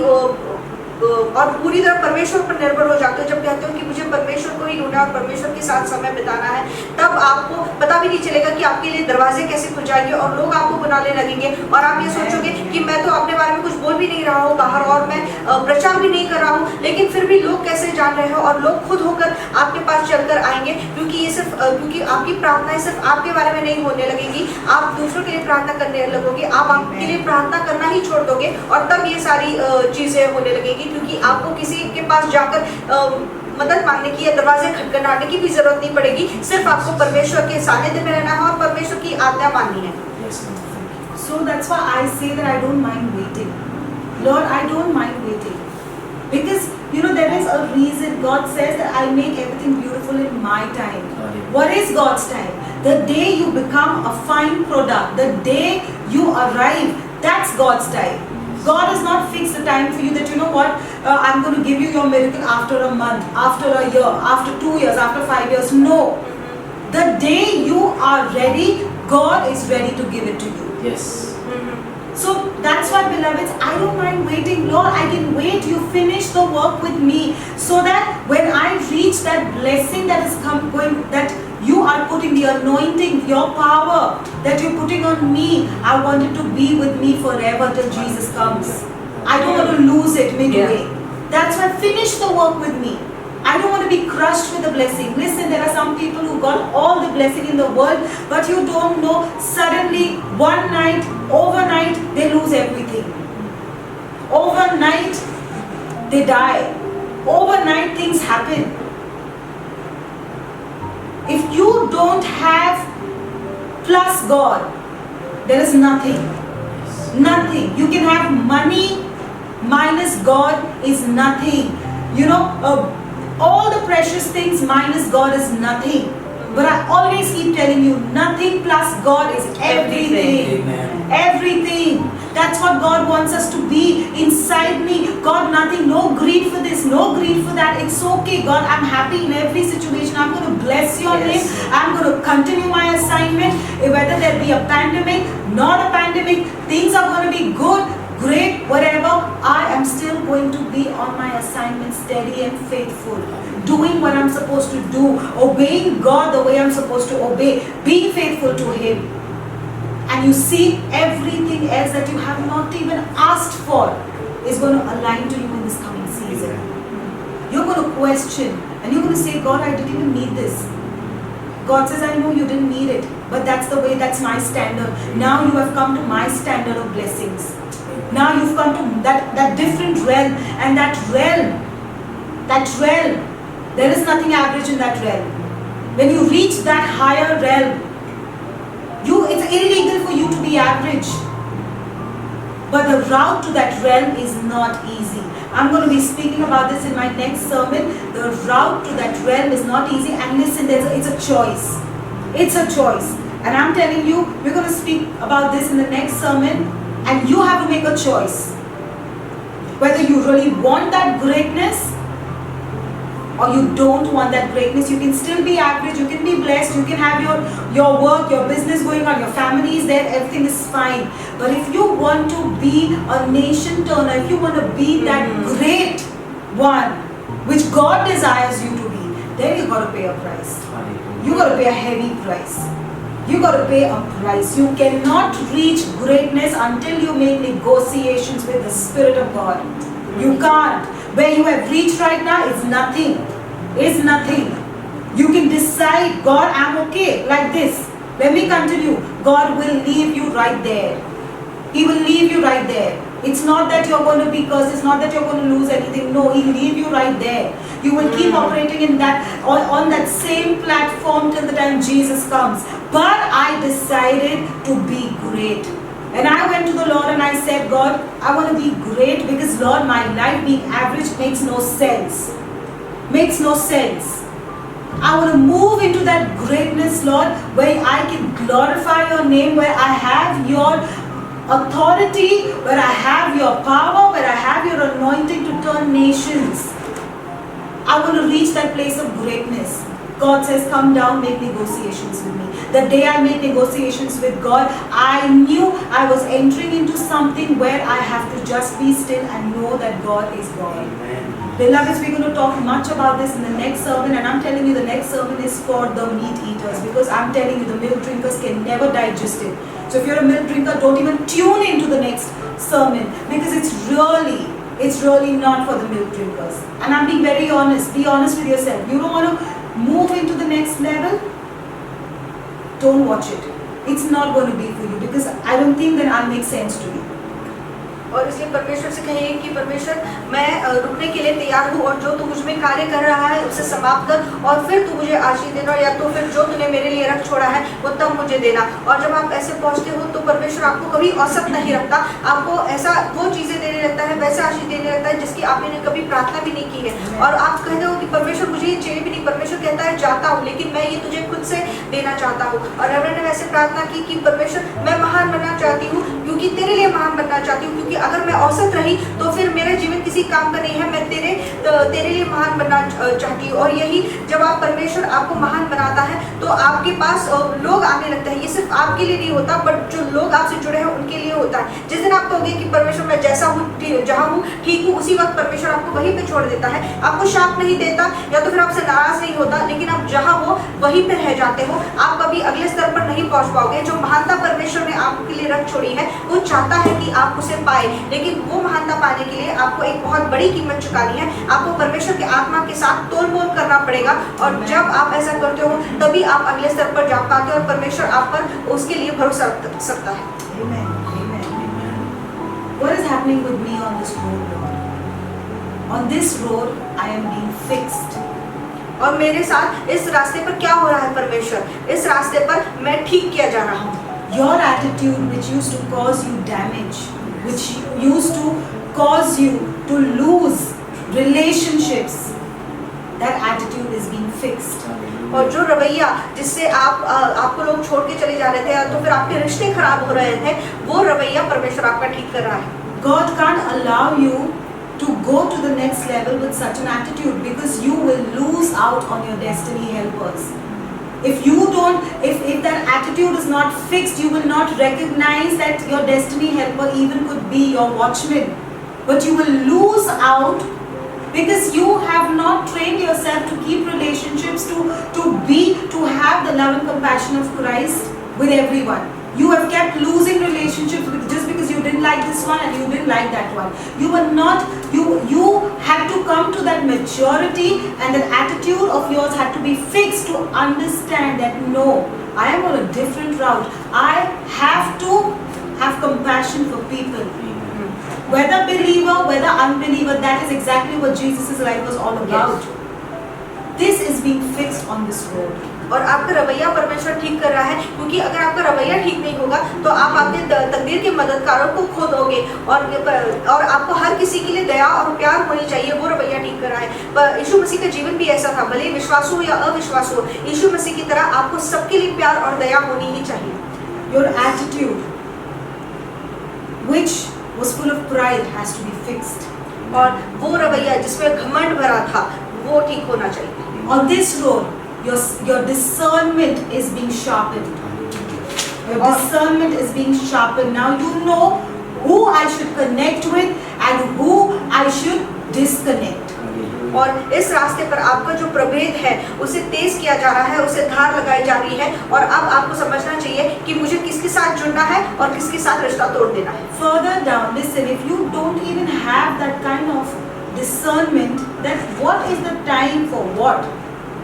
और पूरी तरह परमेश्वर पर निर्भर हो जाते हो, जब कहते हो कि मुझे परमेश्वर को ही ढूंढना और परमेश्वर के साथ समय बिताना है, तब आपको पता भी नहीं चलेगा कि आपके लिए दरवाजे कैसे खुल जाएंगे और लोग आपको बुलाने लगेंगे और आप ये सोचोगे कि मैं तो अपने बारे में कुछ बोल भी नहीं रहा हूँ बाहर और मैं प्रचार भी नहीं कर रहा हूँ, लेकिन फिर भी लोग कैसे जान रहे हो और लोग खुद होकर आपके पास चलकर आएंगे, क्योंकि ये सिर्फ क्योंकि आपकी प्रार्थनाएं सिर्फ आपके बारे में नहीं होने लगेंगी, आप दूसरों के लिए प्रार्थना करने लगोगे, आप आपके लिए प्रार्थना करना ही छोड़ दोगे और तब ये सारी चीजें होने लगेगी, क्योंकि आपको किसी के पास जाकर मदद मांगने की या दरवाजे खटखटाने की भी जरूरत नहीं पड़ेगी, सिर्फ आपको परमेश्वर के सानिध्य में रहना है और परमेश्वर की आज्ञा माननी है। So that's why I say that I don't mind waiting. Lord, I don't mind waiting. Because, there is a reason. God says that I make everything beautiful in my time. What is God's time? The day you become a fine product, the day you arrive, that's God's time. God has not fixed the time for you that, I'm going to give you your miracle after a month, after a year, after 2 years, after 5 years. No. The day you are ready, God is ready to give it to you. Yes. So that's why, beloveds, I don't mind waiting. Lord, I can wait. You finish the work with me, so that when I reach that blessing that is going, that you are putting, the anointing, your power that you're putting on me, I want it to be with me forever till Jesus comes. I don't want to lose it midway. That's why finish the work with me. I don't want to be crushed with the blessing. Listen, there are some people who got all the blessing in the world, but you don't know, suddenly, one night, overnight, they lose everything. Overnight, they die. Overnight, things happen. If you don't have plus God, there is nothing. Nothing. You can have money minus God is nothing. All the precious things minus God is nothing. But I always keep telling you, nothing plus God is everything. Amen. Everything. That's what God wants us to be inside me. God, nothing, no greed for this, no greed for that. It's okay, God, I'm happy in every situation. I'm going to bless your name. I'm going to continue my assignment. Whether there be a pandemic, not a pandemic, things are going to be good, great, whatever, I am still going to be on my assignment, steady and faithful, doing what I'm supposed to do, obeying God the way I'm supposed to obey, being faithful to Him. And you see, everything else that you have not even asked for is going to align to you in this coming season. You're going to question and you're going to say, God, I didn't even need this. God says, I know you didn't need it, but that's the way, that's my standard. Now you have come to my standard of blessings. Now you've come to that different realm, and that realm, there is nothing average in that realm. When you reach that higher realm, it's illegal for you to be average. But the route to that realm is not easy. I'm going to be speaking about this in my next sermon. The route to that realm is not easy, and listen, it's a choice. It's a choice. And I'm telling you, we're going to speak about this in the next sermon. And you have to make a choice. Whether you really want that greatness or you don't want that greatness. You can still be average, you can be blessed, you can have your work, your business going on, your family is there, everything is fine. But if you want to be a nation turner, if you want to be that great one which God desires you to be, then you got to pay a price. You got to pay a heavy price. You got to pay a price. You cannot reach greatness until you make negotiations with the Spirit of God. You can't. Where you have reached right now is nothing. It's nothing. You can decide, God, I'm okay like this. When we continue, God will leave you right there. He will leave you right there. It's not that you're going to be cursed. It's not that you're going to lose anything. No, He'll leave you right there. You will keep operating in that on that same platform till the time Jesus comes. But I decided to be great. And I went to the Lord and I said, God, I want to be great because, Lord, my life being average makes no sense. Makes no sense. I want to move into that greatness, Lord, where I can glorify your name, where I have your authority, where I have your power, where I have your anointing to turn nations. I want to reach that place of greatness. God says, come down, make negotiations with me. The day I made negotiations with God, I knew I was entering into something where I have to just be still and know that God is God. Beloveds, we're going to talk much about this in the next sermon, and I'm telling you the next sermon is for the meat eaters, because I'm telling you the milk drinkers can never digest it. So if you're a milk drinker, don't even tune into the next sermon, because it's really not for the milk drinkers. And I'm being very honest. Be honest with yourself. You don't want to move into the next level? Don't watch it. It's not going to be for you, because I don't think that I'll make sense to you. और इसलिए परमेश्वर से कहिए कि परमेश्वर मैं रुकने के लिए तैयार हूँ, और जो तू मुझ में कार्य कर रहा है उसे समाप्त कर, और फिर तू मुझे आशीष देना, या तो फिर जो तूने मेरे लिए रख छोड़ा है वो तब मुझे देना। और जब आप ऐसे पहुँचते हो तो परमेश्वर आपको कभी औसत नहीं रखता, आपको ऐसा वो चीज़ें देने लगता है, वैसा आशीष देने लगता है जिसकी आपने कभी प्रार्थना भी नहीं की है। और आप कहते हो कि परमेश्वर मुझे ये चाहिए भी नहीं, परमेश्वर कहता है जाता हूँ, लेकिन मैं ये तुझे खुद से देना चाहता हूँ। और रेवरेंड ने वैसे प्रार्थना की कि परमेश्वर मैं महान बनना चाहती हूँ, क्योंकि तेरे लिए महान बनना चाहती हूँ, क्योंकि अगर मैं औसत रही तो फिर मेरा जीवन किसी काम का नहीं है। मैं तेरे लिए महान बनना चाहती हूँ। और यही जब आप परमेश्वर आपको महान बनाता है तो आपके पास लोग आने लगते हैं। ये सिर्फ आपके लिए नहीं होता, बट जो लोग आपसे जुड़े हैं उनके लिए होता है। जिस दिन आप कहोगे कि परमेश्वर मैं जैसा हूँ, जहाँ हूँ ठीक हूँ, उसी वक्त परमेश्वर आपको वहीं पे छोड़ देता है। आपको शाप नहीं देता, या तो फिर आपसे नाराज नहीं होता, लेकिन आप जहाँ हो वहीं पे रह जाते हो। आप कभी अगले स्तर पर नहीं पहुँच पाओगे। जो महानता परमेश्वर ने आपके लिए रख छोड़ी है, वो चाहता है कि आप उसे पाए, लेकिन वो महानता पाने के लिए आपको एक बहुत बड़ी कीमत चुकानी है। आपको परमेश्वर के आत्मा के साथ तोल मोल करना पड़ेगा, और जब आप ऐसा करते हो तभी आप अगले स्तर पर जा पाते हो, और परमेश्वर आप पर उसके लिए भरोसा रख सकता है। Amen. Amen. What is happening with me on this road, Lord? On this road, I am being fixed. और मेरे साथ इस रास्ते पर क्या हो रहा है परमेश्वर? इस रास्ते पर मैं ठीक किया जा रहा हूँ। Your attitude, which used to cause you damage, which used to cause you to lose relationships, that attitude is being fixed. और जो रवैया जिससे आपको लोग छोड़ के चले जा रहे थे, तो फिर आपके रिश्ते खराब हो रहे थे, वो रवैया परमेश्वर आपका ठीक कर रहा है। God can't allow you to go to the next level with such an attitude, because you will lose out on your destiny helpers. If that attitude is not fixed, you will not recognize that your destiny helper even could be your watchman. But you will lose out because you have not trained yourself to keep relationships, to have the love and compassion of Christ with everyone. You have kept losing relationships just because you didn't like this one and you didn't like that one. You had to come to that maturity, and that attitude of yours had to be fixed to understand that no, I am on a different route. I have to have compassion for people. Whether believer, whether unbeliever, that is exactly what Jesus' life was all about. Yes. This is being fixed on this road. और आपका रवैया परमेश्वर ठीक कर रहा है, क्योंकि अगर आपका रवैया ठीक नहीं होगा तो आप अपने तकदीर के मददगारों को खो दोगे, और आपको हर किसी के लिए दया और प्यार होनी चाहिए। वो रवैया ठीक कर रहा है। पर यीशु मसीह का जीवन भी ऐसा था, भले विश्वास हो या अविश्वास हो, यीशु मसीह की तरह आपको सबके लिए प्यार और दया होनी ही चाहिए। Your attitude, which was full of pride, has to be fixed. और वो रवैया जिसमें घमंड भरा था, वो ठीक होना चाहिए। On this road, your discernment is being sharpened. Your discernment is being sharpened. Now you know who I should connect with and who I should disconnect. और इस रास्ते पर आपका जो प्रभेद है उसे तेज किया जा रहा है, उसे धार लगाई जा रही है, और अब आपको समझना चाहिए कि मुझे किसके साथ जुड़ना है और किसके साथ रिश्ता तोड़ देना है। Further down, listen, if you don't even have that kind of discernment, then what is the time for what?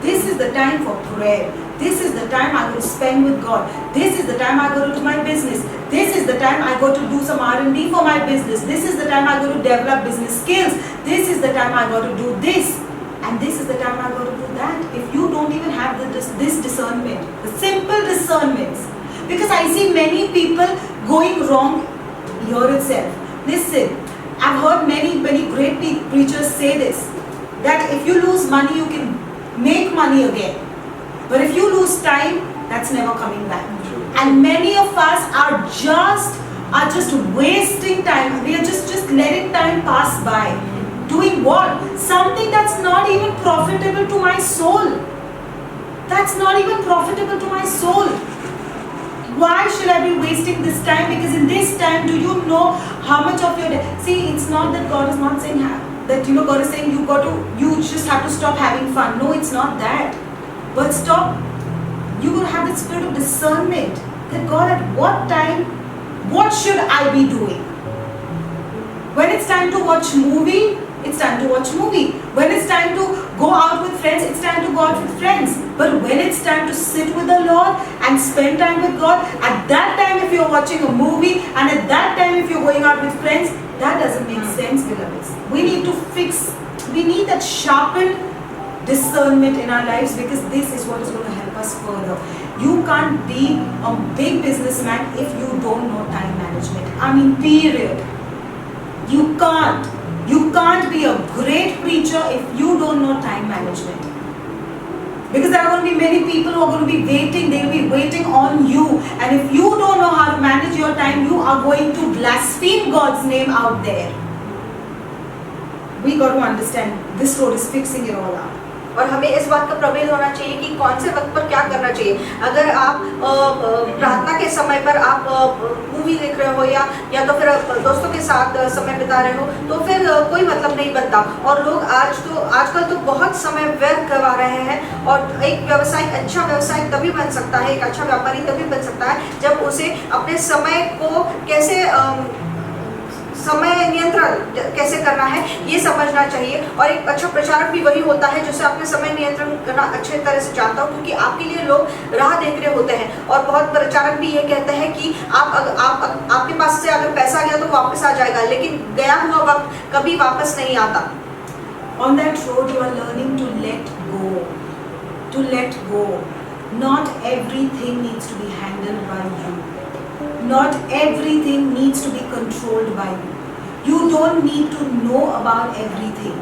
This is the time for prayer. This is the time I go to spend with God. This is the time I go to my business. This is the time I go to do some R&D for my business. This is the time I go to develop business skills. This is the time I go to do this. And this is the time I go to do that. If you don't even have this discernment, the simple discernments. Because I see many people going wrong here itself. Listen, I've heard many great preachers say this, that if you lose money, you can make money again. But if you lose time, that's never coming back. And many of us are just wasting time. We are just letting time pass by. Doing what? Something that's not even profitable to my soul. That's not even profitable to my soul. Why should I be wasting this time? Because in this time, do you know how much of your day? See, it's not that God is not saying that God is saying you just have to stop having fun. No, it's not that. But stop. You will have the spirit of discernment that God, at what time, what should I be doing? When it's time to watch movie, it's time to watch movie. When it's time to go out with friends, it's time to go out with friends. But when it's time to sit with the Lord and spend time with God, at that time if you're watching a movie, and at that time if you're going out with friends, that doesn't make sense, beloveds. We need that sharpened discernment in our lives, because this is what is going to help us further. You can't be a big businessman if you don't know time management. I mean, period. You can't. You can't be a great preacher if you don't know time management. Because there are going to be many people who are going to be waiting. They will be waiting on you. And if you don't know how to manage your time, you are going to blaspheme God's name out there. We got to understand, this road is fixing it all up. और हमें इस बात का प्रबंध होना चाहिए कि कौन से वक्त पर क्या करना चाहिए. अगर आप प्रार्थना के समय पर आप मूवी देख रहे हो या तो फिर दोस्तों के साथ समय बिता रहे हो, तो फिर कोई मतलब नहीं बनता. और लोग आजकल तो बहुत समय व्यर्थ करवा रहे हैं. और एक अच्छा व्यवसायिक तभी बन सकता है, एक अच्छा व्यापारी तभी बन सकता है जब उसे अपने समय को कैसे समय नियंत्रण कैसे करना है ये समझना चाहिए. और एक अच्छा प्रचारक भी वही होता है जिसे अपने समय नियंत्रण करना अच्छे तरह से जानता हो, क्योंकि आपके लिए लोग राह देख रहे होते हैं. और बहुत प्रचारक भी ये कहते हैं कि आपके पास से अगर पैसा गया तो वापस आ जाएगा, लेकिन गया हुआ वक्त कभी वापस नहीं आता. On that road you are learning to let go. To let go. Not everything needs to be handled by you. Not everything needs to be controlled by you. You don't need to know about everything.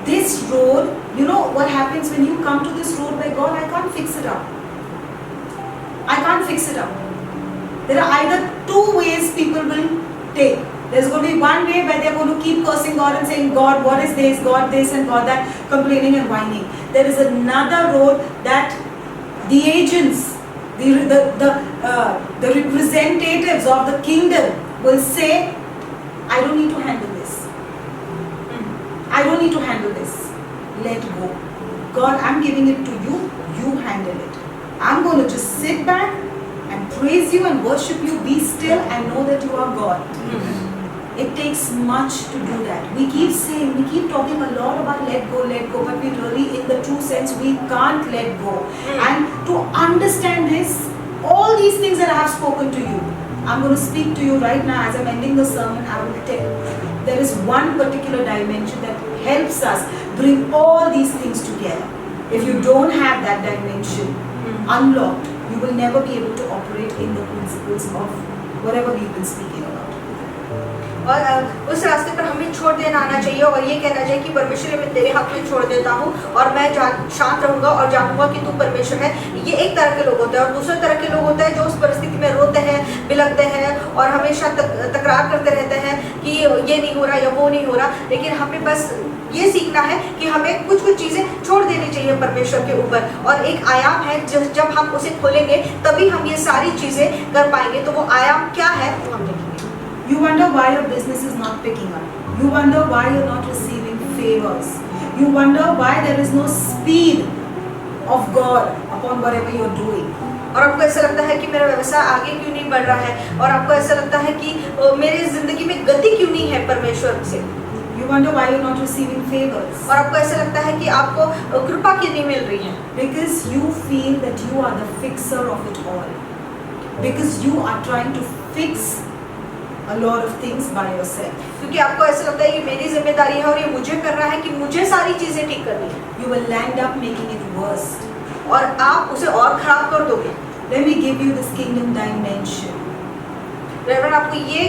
This road, you know what happens when you come to this road by God? I can't fix it up. I can't fix it up. There are either two ways people will take. There's going to be one way where they're going to keep cursing God and saying, God, what is this, God this and God that, complaining and whining. There is another road that the agents, the representatives of the kingdom will say, I don't need to handle this. I don't need to handle this. Let go. God, I'm giving it to you. You handle it. I'm going to just sit back and praise you and worship you. Be still and know that you are God. It takes much to do that. We keep talking a lot about let go, but we really, in the true sense, we can't let go. And to understand this, all these things that I have spoken to you, I'm going to speak to you right now as I'm ending the sermon. I will tell you, there is one particular dimension that helps us bring all these things together. If you don't have that dimension unlocked, you will never be able to operate in the principles of whatever we've been speaking about. और उस रास्ते पर हमें छोड़ देना आना चाहिए और ये कहना चाहिए कि परमेश्वर मैं तेरे हाथ में छोड़ देता हूँ और मैं शांत रहूँगा और जानूंगा कि तू परमेश्वर है. ये एक तरह के लोग होते हैं. और दूसरे तरह के लोग होते हैं जो उस परिस्थिति में रोते हैं, बिलखते हैं और हमेशा तकरार करते रहते हैं कि ये नहीं हो रहा या वो नहीं हो रहा. लेकिन हमें बस ये सीखना है कि हमें कुछ चीज़ें छोड़ देनी चाहिए परमेश्वर के ऊपर. और एक आयाम है जब हम उसे खोलेंगे तभी हम ये सारी चीज़ें कर पाएंगे. तो वो आयाम क्या है वो हम देखेंगे. You wonder why your business is not picking up. You wonder why you're not receiving favors. You wonder why there is no speed of God upon whatever you're doing. और आपको ऐसा लगता है कि मेरा व्यवसाय आगे क्यों नहीं बढ़ रहा है. और आपको ऐसा लगता है कि मेरी जिंदगी में गति क्यों नहीं है परमेश्वर से. You wonder why you're not receiving favors. और आपको ऐसा लगता है कि आपको कृपा क्यों नहीं मिल रही है. Because you feel that you are the fixer of it all. Because you are trying to fix a lot of things by yourself. क्योंकि आपको ऐसा लगता है कि मेरी जिम्मेदारी है और ये मुझे करना है कि मुझे सारी चीजें ठीक करनी है. You will land up making it worse. और आप उसे और खराब कर दोगे. Let me give you this kingdom dimension. Reverend आपको ये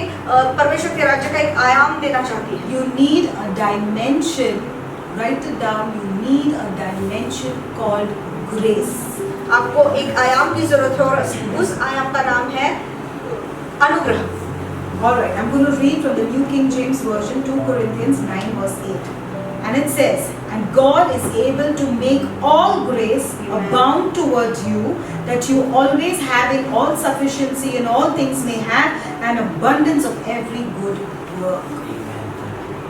परमेश्वर के राज्य का एक आयाम देना चाहती है. You need a dimension. Write it down. You need a dimension called grace. आपको एक आयाम की जरूरत है और उस आयाम का नाम है अनुग्रह. Alright, I'm going to read from the New King James Version, 2 Corinthians 9 verse 8. And it says, and God is able to make all grace Amen. abound towards you, that you always having all sufficiency in all things may have an abundance of every good work.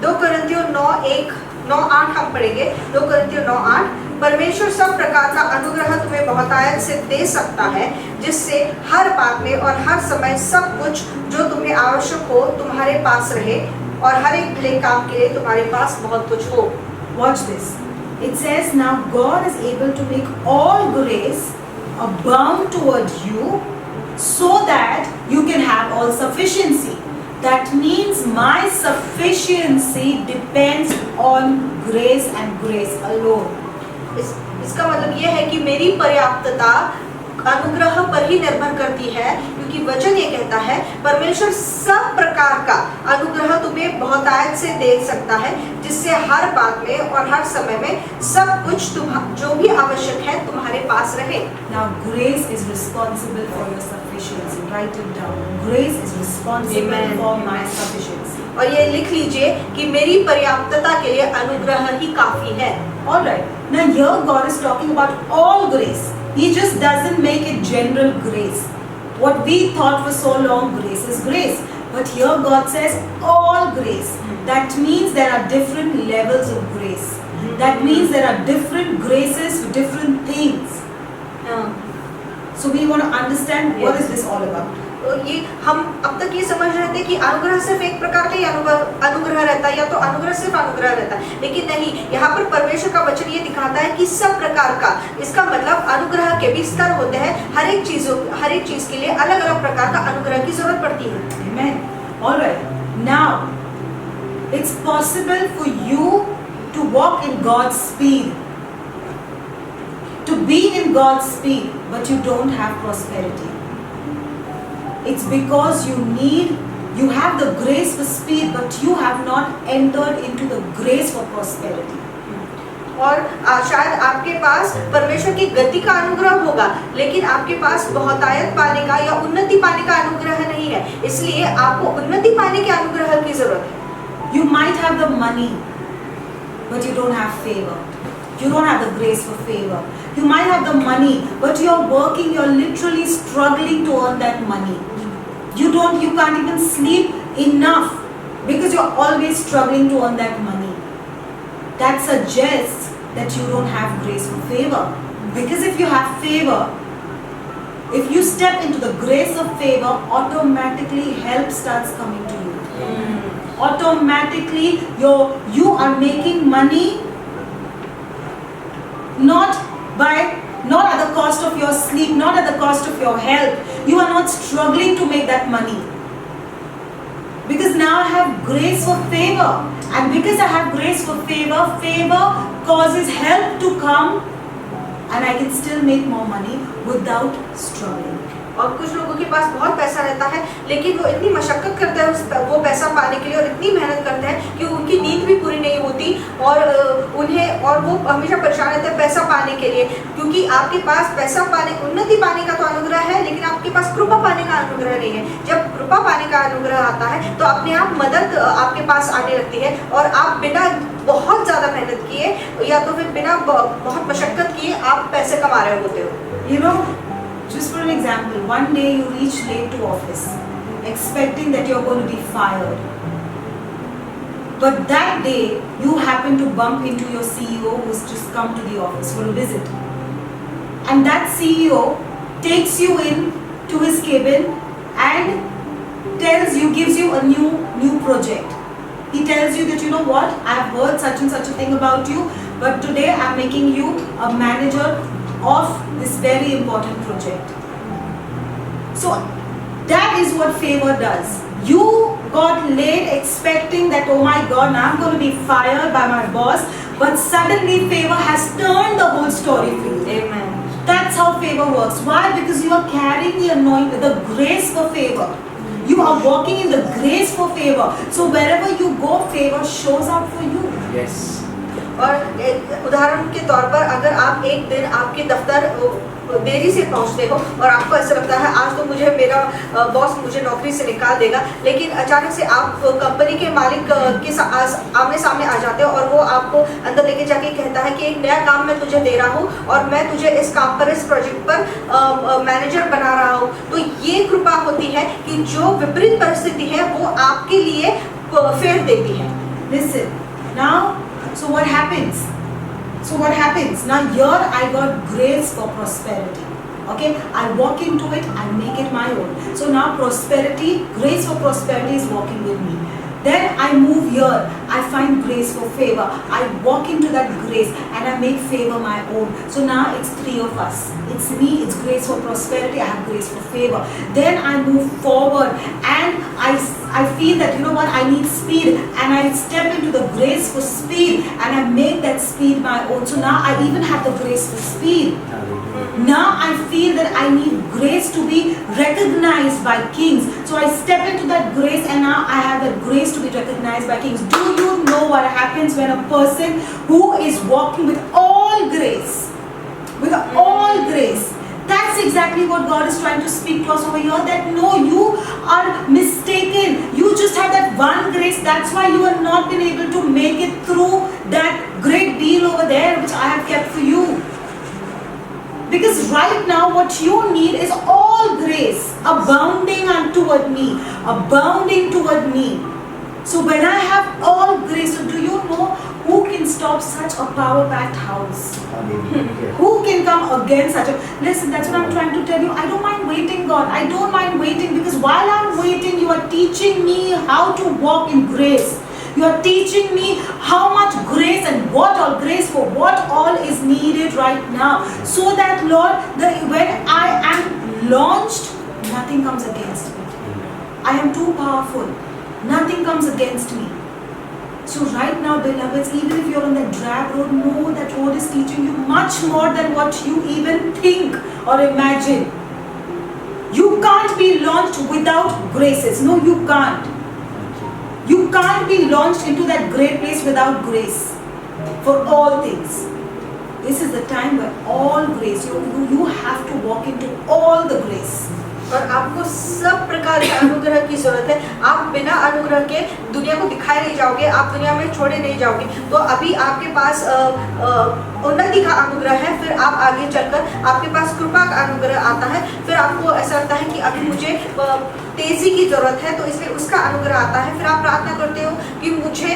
2 कोरिन्थियों 9:8 हम पढ़ेंगे। 2 कोरिन्थियों 9:8 परमेश्वर सब प्रकार का अनुग्रह तुम्हें बहुतायत से दे सकता है, जिससे हर बात में और हर समय सब कुछ जो तुम्हें आवश्यक हो तुम्हारे पास रहे, और हर एक भले काम के लिए तुम्हारे पास बहुत कुछ हो। Watch this. It says, now God is able to make all grace abound towards you, so that you can have all sufficiency. That means my sufficiency depends on grace and grace alone. इसका मतलब ये है कि मेरी पर्याप्तता अनुग्रह पर ही निर्भर करती है, क्योंकि वचन ये कहता है परमेश्वर सब प्रकार का अनुग्रह तुम्हें बहुतायत से दे सकता है, जिससे हर बात में और हर समय में सब कुछ जो भी आवश्यक है तुम्हारे पास रहे। Now grace is responsible for your sufficiency. Write it down. Grace is responsible Amen. for my sufficiency. और ये लिख लीजिए कि मेरी पर्याप्तता के लिए अनुग्रह ही काफी है। All right. Now here God is talking about all grace. He just doesn't make it general grace. What we thought for so long, grace is grace. But here God says all grace. That means there are different levels of grace. That means there are different graces for different things. So we want to understand what is this all about. तो ये हम अब तक ये समझ रहे थे कि अनुग्रह सिर्फ एक प्रकार का ही अनुग्रह रहता है, या तो अनुग्रह सिर्फ अनुग्रह रहता है, लेकिन नहीं, यहाँ पर परमेश्वर का वचन ये दिखाता है कि सब प्रकार का। इसका मतलब अनुग्रह के भी स्तर होते हैं, हर एक चीज के लिए अलग अलग प्रकार का अनुग्रह की जरूरत पड़ती है। Amen. All right. Now, it's possible for you to walk in God's speed, to be in God's speed, but you don't have prosperity. It's because you have the grace for speed, but you have not entered into the grace for prosperity. और शायद आपके पास परमेश्वर की गति का अनुग्रह होगा, लेकिन आपके पास बहुतायत पाने का या उन्नति पाने का अनुग्रह नहीं है, इसलिए आपको उन्नति पाने के अनुग्रह की जरूरत है। You might have the money, but you don't have favor. You don't have the grace for favor. You might have the money, but you're working, you're literally struggling to earn that money. You can't even sleep enough because you're always struggling to earn that money. That suggests that you don't have grace for favor. Because if you have favor, if you step into the grace of favor, automatically help starts coming to you. Automatically you are making money not at the cost of your sleep, not at the cost of your health. You are not struggling to make that money. Because now I have grace for favor. And because I have grace for favor, favor causes help to come, and I can still make more money without struggling. और कुछ लोगों के पास बहुत पैसा रहता है, लेकिन वो इतनी मशक्कत करते हैं वो पैसा पाने के लिए, और इतनी मेहनत करते हैं कि उनकी नींद भी पूरी नहीं होती, और वो हमेशा परेशान रहते हैं पैसा पाने के लिए, क्योंकि आपके पास पैसा पाने, उन्नति पाने का तो अनुग्रह है, लेकिन आपके पास कृपा पाने का अनुग्रह नहीं है। जब कृपा पाने का अनुग्रह आता है तो अपने आप मदद आपके पास आने लगती है, और आप बिना बहुत ज़्यादा मेहनत किए या तो फिर बिना बहुत मशक्कत किए आप पैसे कमा रहे होते हो। Just for an example, one day you reach late to office, expecting that you're going to be fired. But that day, you happen to bump into your CEO who's just come to the office for a visit. And that CEO takes you in to his cabin and gives you a new project. He tells you that, you know what, I've heard such and such a thing about you, but today I'm making you a manager of this very important project. So that is what favor does. You got late expecting that, oh my God, now I'm going to be fired by my boss, but suddenly favor has turned the whole story for you. Amen. That's how favor works. Why? Because you are carrying the anointing, the grace for favor. You are walking in the grace for favor. So wherever you go, favor shows up for you. Yes. और उदाहरण के तौर पर अगर आप एक दिन आपके दफ्तर देरी से पहुंचते हो और आपको ऐसा लगता है आज तो मुझे मेरा बॉस मुझे नौकरी से निकाल देगा, लेकिन अचानक से आप कंपनी के मालिक के आमने सामने आ जाते हो और वो आपको अंदर लेके जाके कहता है कि एक नया काम मैं तुझे दे रहा हूँ और मैं तुझे इस काम पर, इस प्रोजेक्ट पर मैनेजर बना रहा हूँ। तो ये कृपा होती है कि जो विपरीत परिस्थिति है वो आपके लिए फेर देती है। Listen, now, so what happens? So what happens? Now here I got grace for prosperity. Okay, I walk into it, I make it my own. So now prosperity, grace for prosperity is walking with me. Then I move here, I find grace for favor. I walk into that grace and I make favor my own. So now it's three of us. It's me, it's grace for prosperity, I have grace for favor. Then I move forward and I feel that, you know what, I need speed, and I step into the grace for speed and I make that speed my own. So now I even have the grace for speed. Now I feel that I need grace to be recognized by kings. So I step into that grace and now I have that grace to be recognized by kings. Do you know what happens when a person who is walking with all grace, with all grace, that's exactly what God is trying to speak to us over here, that no, you are mistaken. You just have that one grace. That's why you have not been able to make it through that great deal over there which I have kept for you. Because right now what you need is all grace abounding toward me, abounding toward me. So when I have all grace, so do you know who can stop such a power-packed house? Who can come against such a... Listen, that's what I'm trying to tell you. I don't mind waiting, God. I don't mind waiting, because while I'm waiting, you are teaching me how to walk in grace. You are teaching me how much grace and what all grace for what all is needed right now. So that, Lord, when I am launched, nothing comes against me. I am too powerful. Nothing comes against me. So right now, beloveds, even if you're on that drab road, know that road is teaching you much more than what you even think or imagine. You can't be launched without graces. No, you can't. You can't be launched into that great place without grace for all things. This is the time where all grace, you have to walk into all the grace. और आपको सब प्रकार के अनुग्रह की जरूरत है। आप बिना अनुग्रह के दुनिया को दिखाए नहीं जाओगे, आप दुनिया में छोड़े नहीं जाओगे। तो अभी आपके पास उन्नति का अनुग्रह है, फिर आप आगे चलकर आपके पास कृपा का अनुग्रह आता है, फिर आपको ऐसा लगता है कि अभी मुझे तेजी की जरूरत है, तो इसलिए उसका अनुग्रह आता है। फिर आप प्रार्थना करते हो कि मुझे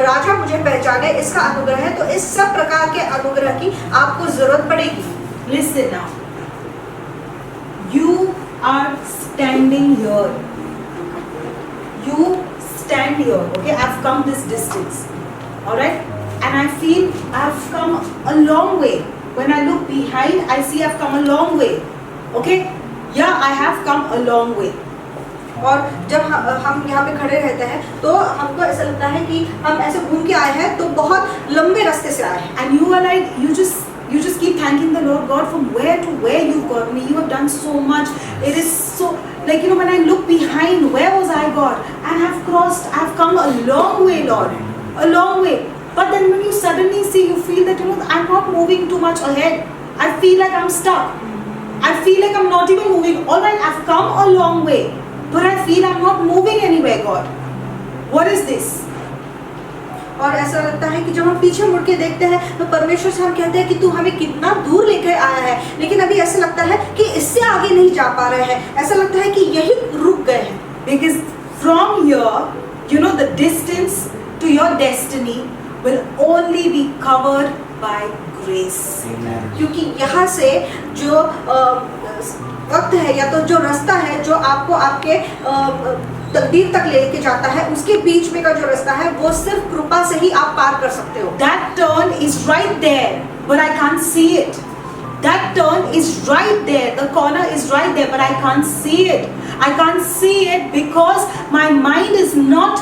राजा मुझे पहचाने, इसका अनुग्रह है। तो इस सब प्रकार के अनुग्रह की आपको जरूरत पड़ेगी। Listen now. You are standing here. You stand here. Okay, I've come this distance. Alright? And I feel I've come a long way. When I look behind, I see I've come a long way. Okay? Yeah, I have come a long way. और जब हम यहाँ पे खड़े रहते हैं तो हमको ऐसा लगता है कि हम ऐसे घूम के आए हैं, तो बहुत लंबे रास्ते से आए हैं। And you are like, you just keep thanking the Lord God from where to where you've got me. You have done so much. It is so, like, you know, when I look behind, where was I, God? And I've come a long way, Lord. A long way. But then when you suddenly see, you feel that, you know, I'm not moving too much ahead. I feel like I'm stuck. I feel like I'm not even moving. All right, I've come a long way, but I feel I'm not moving anywhere, God. What is this? और ऐसा लगता है कि जब हम पीछे मुड़ के देखते हैं तो परमेश्वर से हम कहते हैं कि तू हमें कितना दूर लेकर आया है, लेकिन अभी ऐसा लगता है कि इससे आगे नहीं जा पा रहे हैं। ऐसा लगता है कि यही रुक गए हैं। Because from here, you know, the distance to your destiny will only be covered by grace. क्योंकि यहाँ से जो वक्त है या तो जो रास्ता है जो आपको आपके तकदीर तक लेके जाता है, उसके बीच में का जो रास्ता है वो सिर्फ कृपा से ही आप पार कर सकते हो। That turn is right there, but I can't see it. That turn is right there. The corner is right there, but I can't see it. I can't see it because my mind is not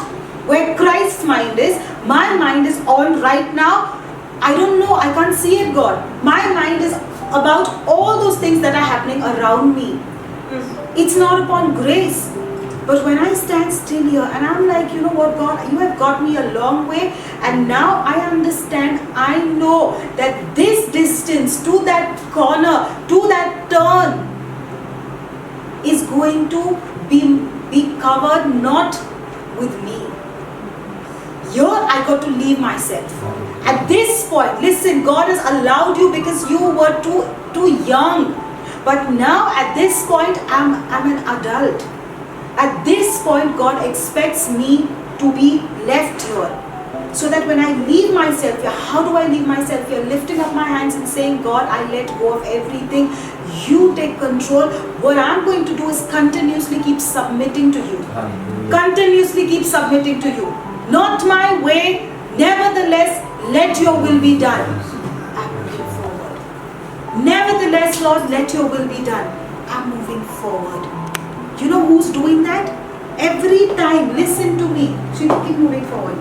where Christ's mind is. My mind is on right now. I don't know. I can't see it, God. My mind is about all those things that are happening around me. It's not upon grace. But when I stand still here and I'm like, you know what, God, you have got me a long way, and now I understand I know that this distance to that corner, to that turn is going to be covered not with me. Here I got to leave myself. At this point, listen, God has allowed you because you were too young. But now at this point, I'm an adult. At this point, God expects me to be left here. So that when I leave myself here, how do I leave myself here? Lifting up my hands and saying, God, I let go of everything. You take control. What I'm going to do is continuously keep submitting to you. Continuously keep submitting to you. Not my way, nevertheless, let your will be done. I'm moving forward. Nevertheless, Lord, let your will be done. I'm moving forward. You know who's doing that? Every time, listen to me. She will keep moving forward.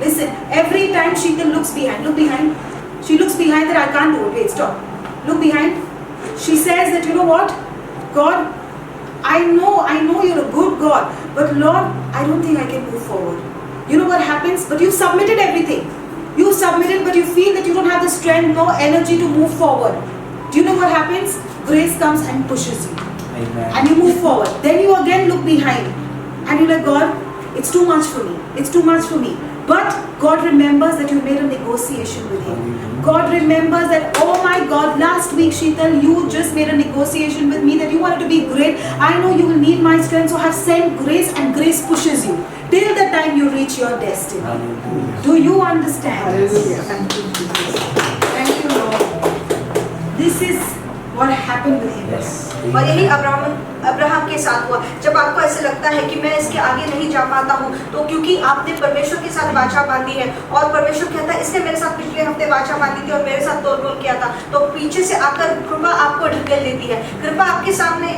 Listen, every time Sheetal looks behind, look behind. She looks behind that I can't do it. Wait, stop. Look behind. She says that, you know what? God, I know you're a good God, but Lord, I don't think I can move forward. You know what happens? But you submitted everything. You submitted, but you feel that you don't have the strength, no energy to move forward. Do you know what happens? Grace comes and pushes you. Amen. And you move forward. Then you again look behind. And you're like, God, it's too much for me. It's too much for me. But God remembers that you made a negotiation with Him. God remembers that, oh my God, last week, Sheetal, you just made a negotiation with me that you wanted to be great. I know you will need my strength, so I have sent grace, and grace pushes you till the time you reach your destiny. Hallelujah. Do you understand? Hallelujah. Thank you, Jesus. Thank you, Lord. This is what happened with him. Yes. और यही Abraham के साथ हुआ। जब आपको ऐसे लगता है कि मैं इसके आगे नहीं जा पाता हूँ, तो क्योंकि आपने परमेश्वर के साथ वाचा बांधी है, और परमेश्वर कहता है इसने मेरे साथ पिछले हफ्ते वाचा बांधी थी और मेरे साथ तोड़ किया था, तो पीछे से आकर कृपा आपको ढकेल देती है। कृपा आपके सामने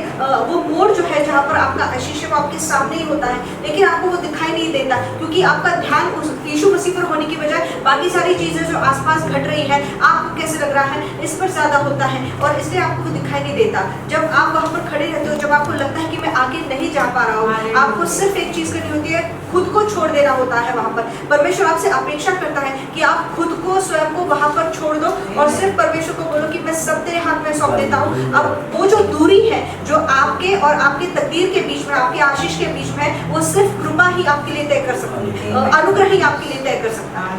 वो मोड़ जो है जहाँ पर आपका आशीष वो आपके सामने ही होता है, लेकिन आपको वो दिखाई नहीं देता, क्योंकि आपका ध्यान उस यीशु मसीह पर होने की बजाय बाकी सारी चीजें जो आसपास घट रही है, आपको कैसे लग रहा है, इस पर ज्यादा होता है, और इसलिए आपको वो दिखाई नहीं देता। जब आप वहाँ पर खड़े रहते हो, जब आपको लगता है कि मैं आगे नहीं जा पा रहा हूँ, आपको सिर्फ एक चीज करनी होती है, खुद को छोड़ देना होता है। वहाँ पर परमेश्वर आपसे अपेक्षा करता है कि आप खुद को, स्वयं को वहाँ पर छोड़ दो और सिर्फ परमेश्वर को बोलो कि मैं सब तेरे हाथ में सौंप देता हूँ। अब वो जो दूरी है जो आपके और आपके तकदीर के बीच में, आपके आशीष के बीच में है, वो सिर्फ कृपा ही आपके लिए तय कर सकती है, अनुग्रह ही आपके लिए तय कर सकता है।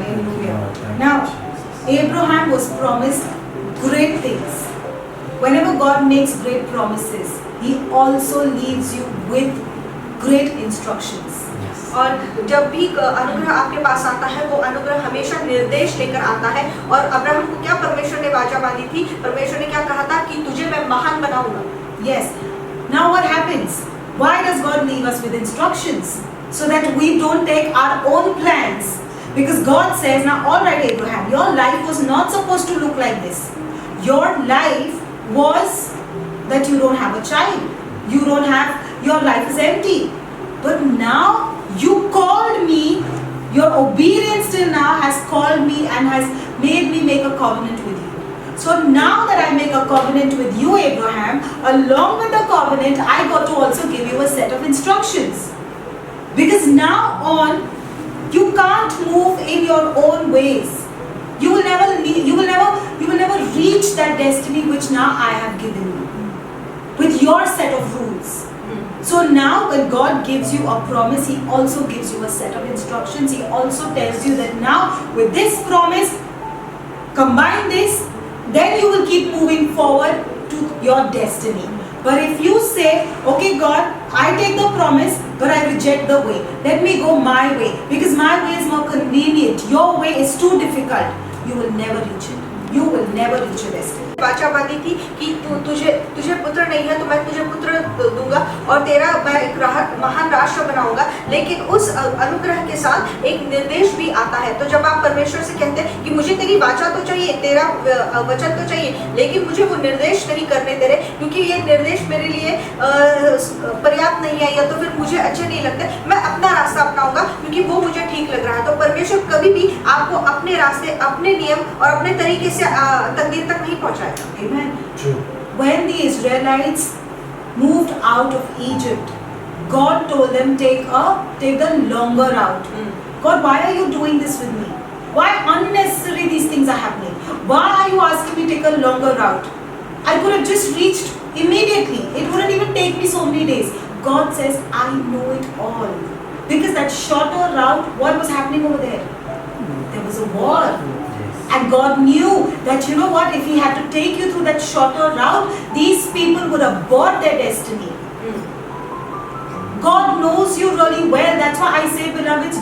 Now, Abraham was promised great things. Whenever God makes great promises, He also leaves you with great instructions. और जब भी अनुग्रह आपके पास आता है, वो अनुग्रह हमेशा निर्देश लेकर आता है। और अब्राहम को क्या परमेश्वर ने वाचा बांधी थी? परमेश्वर ने क्या कहा था कि तुझे मैं महान बनाऊंगा। Yes. Now what happens? Why does God leave us with instructions? So that we don't take our own plans. Because God says, now all right Abraham, your life was not supposed to look like this. Your life was that you don't have a child. You don't have, your life is empty. But now you called me, your obedience till now has called me and has made me make a covenant with you. So now that I make a covenant with you, Abraham, along with the covenant, I got to also give you a set of instructions. Because now on, you can't move in your own ways. You will never reach that destiny which now I have given you with your set of rules. So now when God gives you a promise, He also gives you a set of instructions. He also tells you that now with this promise, combine this, then you will keep moving forward to your destiny. But if you say, okay God, I take the promise, but I reject the way. Let me go my way, because my way is more convenient. Your way is too difficult. You will never reach it. You will never reach your destiny. वाचा बांधी थी कि तुझे पुत्र नहीं है तो मैं तुझे पुत्र दूंगा और तेरा मैं एक महान राष्ट्र बनाऊंगा। लेकिन उस अनुग्रह के साथ एक निर्देश भी आता है। तो जब आप परमेश्वर से कहते हैं कि मुझे तेरी वाचा तो चाहिए, तेरा वचन तो चाहिए, लेकिन मुझे वो निर्देश नहीं करने दे रहे, क्योंकि ये निर्देश मेरे लिए पर्याप्त नहीं है या तो फिर मुझे अच्छे नहीं लगते, मैं अपना रास्ता अपनाऊंगा क्योंकि वो मुझे ठीक लग रहा है। तो परमेश्वर कभी भी आपको अपने रास्ते, अपने नियम और अपने तरीके से तकदीर तक नहीं पहुंचाएगा। Amen. True. When the Israelites moved out of Egypt, God told them, take the longer route. God, why are you doing this with me? Why unnecessary these things are happening? Why are you asking me to take a longer route? I could have just reached immediately. It wouldn't even take me so many days. God says, I know it all. Because that shorter route, what was happening over there? There was a war. And God knew that, you know what, if He had to take you through that shorter route, these people would abort their destiny. God knows you really well. That's why I say, beloveds,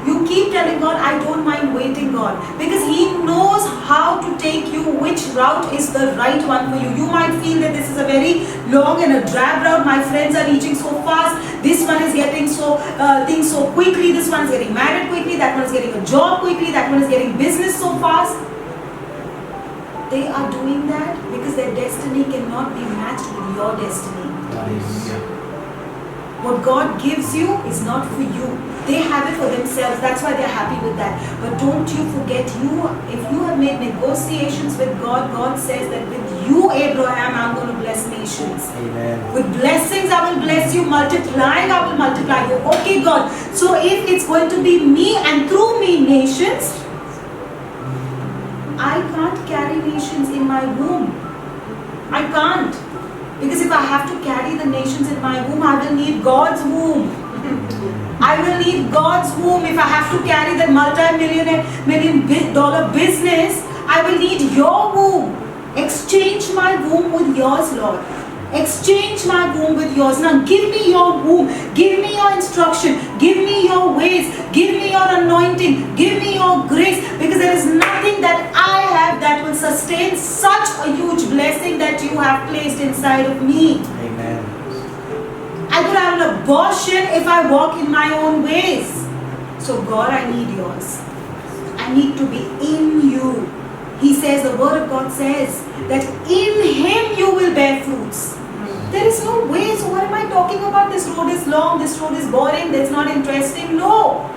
you keep telling God, I don't mind waiting, God. Because He knows how to take you, which route is the right one for you. You might feel that this is a very long and a drab route. My friends are reaching so fast. This one is getting things so quickly. This one is getting married quickly. That one is getting a job quickly. That one is getting business so fast. They are doing that because their destiny cannot be matched with your destiny. What God gives you is not for you. They have it for themselves. That's why they're happy with that. But don't you forget, if you have made negotiations with God, God says that with you, Abraham, I'm going to bless nations. Amen. With blessings, I will bless you. Multiplying, I will multiply you. Okay, God. So if it's going to be me and through me, nations, I can't carry nations in my womb. I can't. Because if I have to carry the nations in my womb, I will need God's womb. I will need God's womb. If I have to carry that multi-million dollar business, I will need your womb. Exchange my womb with yours, Lord. Exchange my womb with yours. Now give me your womb. Give me your instruction. Give me your ways. Give me your anointing. Give me your grace. Because there is nothing that I have that will sustain such a huge blessing that you have placed inside of me. Amen. I could have an abortion if I walk in my own ways. So God, I need yours. I need to be in you. He says, the word of God says that in Him you will bear fruits. There is no way. So what am I talking about? This road is long, this road is boring, that's not interesting. No.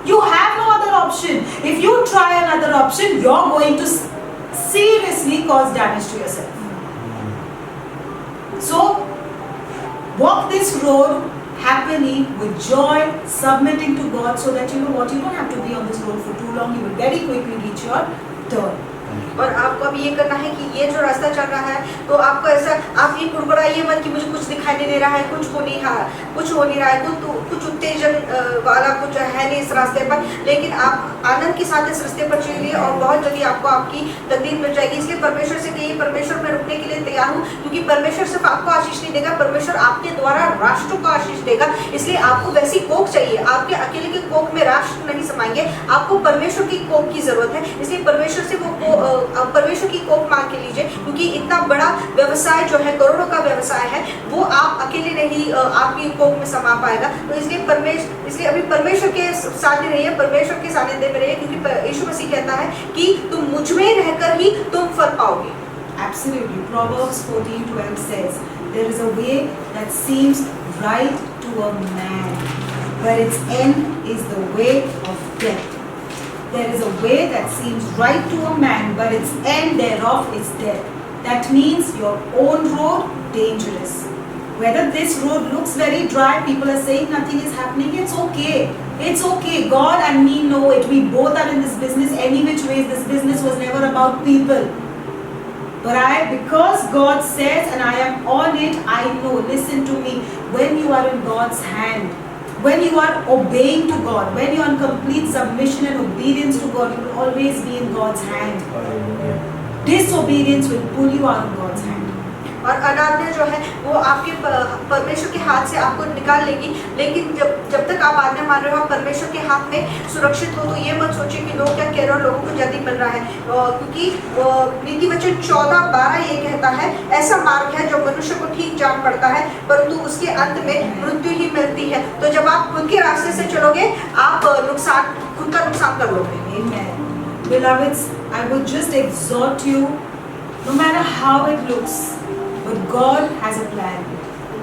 You have no other option. If you try another option, you're going to seriously cause damage to yourself. So, walk this road happily, with joy, submitting to God, so that you know what, you don't have to be on this road for too long. You will very quickly reach your turn. और आपको अब ये करना है कि ये जो रास्ता चल रहा है, तो आपको ऐसा, आप ये कुड़कुड़ाइए मत कि मुझे कुछ दिखाई नहीं दे रहा है, कुछ हो नहीं रहा है, कुछ उत्तेजन वाला कुछ है नहीं इस रास्ते पर, लेकिन आप आनंद के साथ इस रास्ते पर चलिए और बहुत जल्दी आपको आपकी तकदीर मिल जाएगी। इसलिए परमेश्वर से कहिए, परमेश्वर मैं रुकने के लिए तैयार हूँ, क्योंकि परमेश्वर सिर्फ आपको आशीष नहीं देगा, परमेश्वर आपके द्वारा राष्ट्र को आशीष देगा। इसलिए आपको वैसी कोख चाहिए। आपके अकेले के कोख में राष्ट्र नहीं समाएंगे, आपको परमेश्वर की कोख की जरूरत है। इसलिए परमेश्वर से परमेश्वर की कोख मांग के लीजिए, क्योंकि इतना बड़ा व्यवसाय जो है, करोड़ों का व्यवसाय है, वो आप अकेले नहीं आपकी कोख में समा पाएगा। तो इसलिए अभी परमेश्वर के साथ ही रहिए, परमेश्वर के सानिध्य में रहिए, क्योंकि यीशु मसीह कहता है कि तुम मुझ में रहकर ही तुम फल पाओगे। Absolutely. Proverbs 14:12 says, there is a way that seems right to a man, but its end is the way of death. There is a way that seems right to a man, but its end thereof is death. That means your own road, dangerous. Whether this road looks very dry, people are saying nothing is happening, it's okay. It's okay. God and me know it. We both are in this business. Any which ways, this business was never about people. But because God says and I am on it, I know, listen to me, when you are in God's hand, when you are obeying to God, when you are in complete submission and obedience to God, you will always be in God's hand. Disobedience will pull you out of God's hand. और अनाज्ञा जो है वो आपके परमेश्वर के हाथ से आपको निकाल लेगी। लेकिन जब तक आप आज्ञा मान रहे हो, परमेश्वर के हाथ में सुरक्षित हो, तो ये मत सोचिए कि लोग क्या कह रहे हो, लोगों को जल्दी मिल रहा है, क्योंकि नीति वचन 14:12 ये कहता है, ऐसा मार्ग है जो मनुष्य को ठीक जान पड़ता है, परंतु उसके अंत में मृत्यु ही मिलती है। तो जब आप खुद के रास्ते से चलोगे, आप खुद का नुकसान कर लोगे। Amen. Beloveds, I would just exhort you, no matter how it looks, but God has a plan.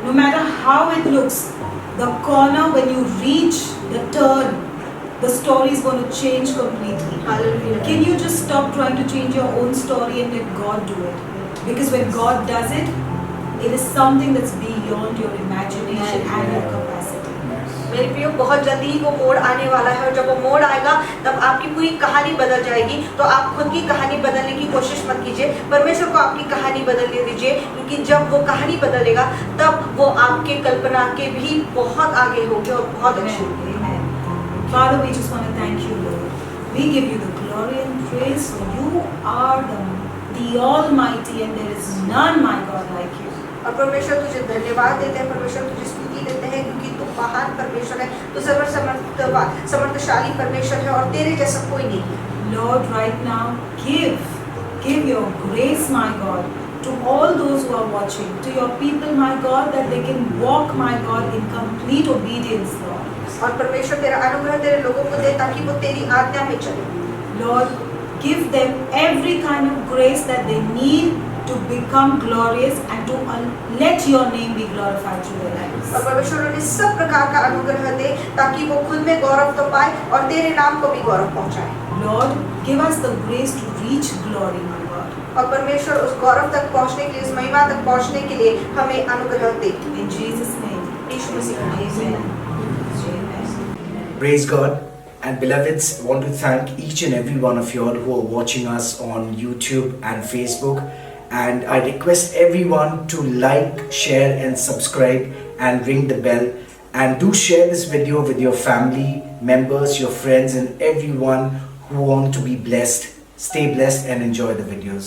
No matter how it looks, the corner, when you reach the turn, the story is going to change completely. Hallelujah. Can you just stop trying to change your own story and let God do it? Because when God does it, it is something that's beyond your imagination and your capacity. मेरे प्रियो, बहुत जल्दी ही वो मोड़ आने वाला है और जब वो मोड़ आएगा तब आपकी पूरी कहानी बदल जाएगी। तो आप खुद की कहानी बदलने की कोशिश मत कीजिए, परमेश्वर को आपकी कहानी बदलने दीजिए, क्योंकि जब वो कहानी बदलेगा तब वो आपके कल्पना के भी बहुत आगे होंगे और बहुत अच्छे होंगे। Amen. Father, we just want to thank you, Lord. We give you the glory and praise, for you are the Almighty, and there is none, my God, like you. और परमेश्वर तुझे धन्यवाद देते हैं, परमेश्वर तुझे स्तुति देते हैं, क्योंकि तू महान परमेश्वर है, तू समर्थशाली परमेश्वर है और तेरे जैसा कोई नहीं है। Lord, right now, give your grace, my God, to all those who are watching, to your people, my God, that they can walk, my God, in complete obedience, Lord. और परमेश्वर तेरा अनुग्रह तेरे लोगों को दे ताकि वो तेरी आज्ञा में चले। Lord, give them every kind of grace that they need to become glorious and to let your name be glorified through their lives. और परमेश्वर उन्हें सब प्रकार का अनुग्रह दे ताकि वो खुद में गौरव तो पाए और तेरे नाम को भी गौरव पहुंचाए। Lord, give us the grace to reach glory, my God. और परमेश्वर उस गौरव तक पहुंचने के लिए, उस महिमा तक पहुंचने के लिए हमें अनुग्रह दे। In Jesus' name. यीशु मसीह के नाम से। Amen. Praise God. And beloveds, want to thank each and every one of you all who are watching us on YouTube and Facebook. And I request everyone to like, share and subscribe and ring the bell. And do share this video with your family members, your friends and everyone who want to be blessed. Stay blessed and enjoy the videos.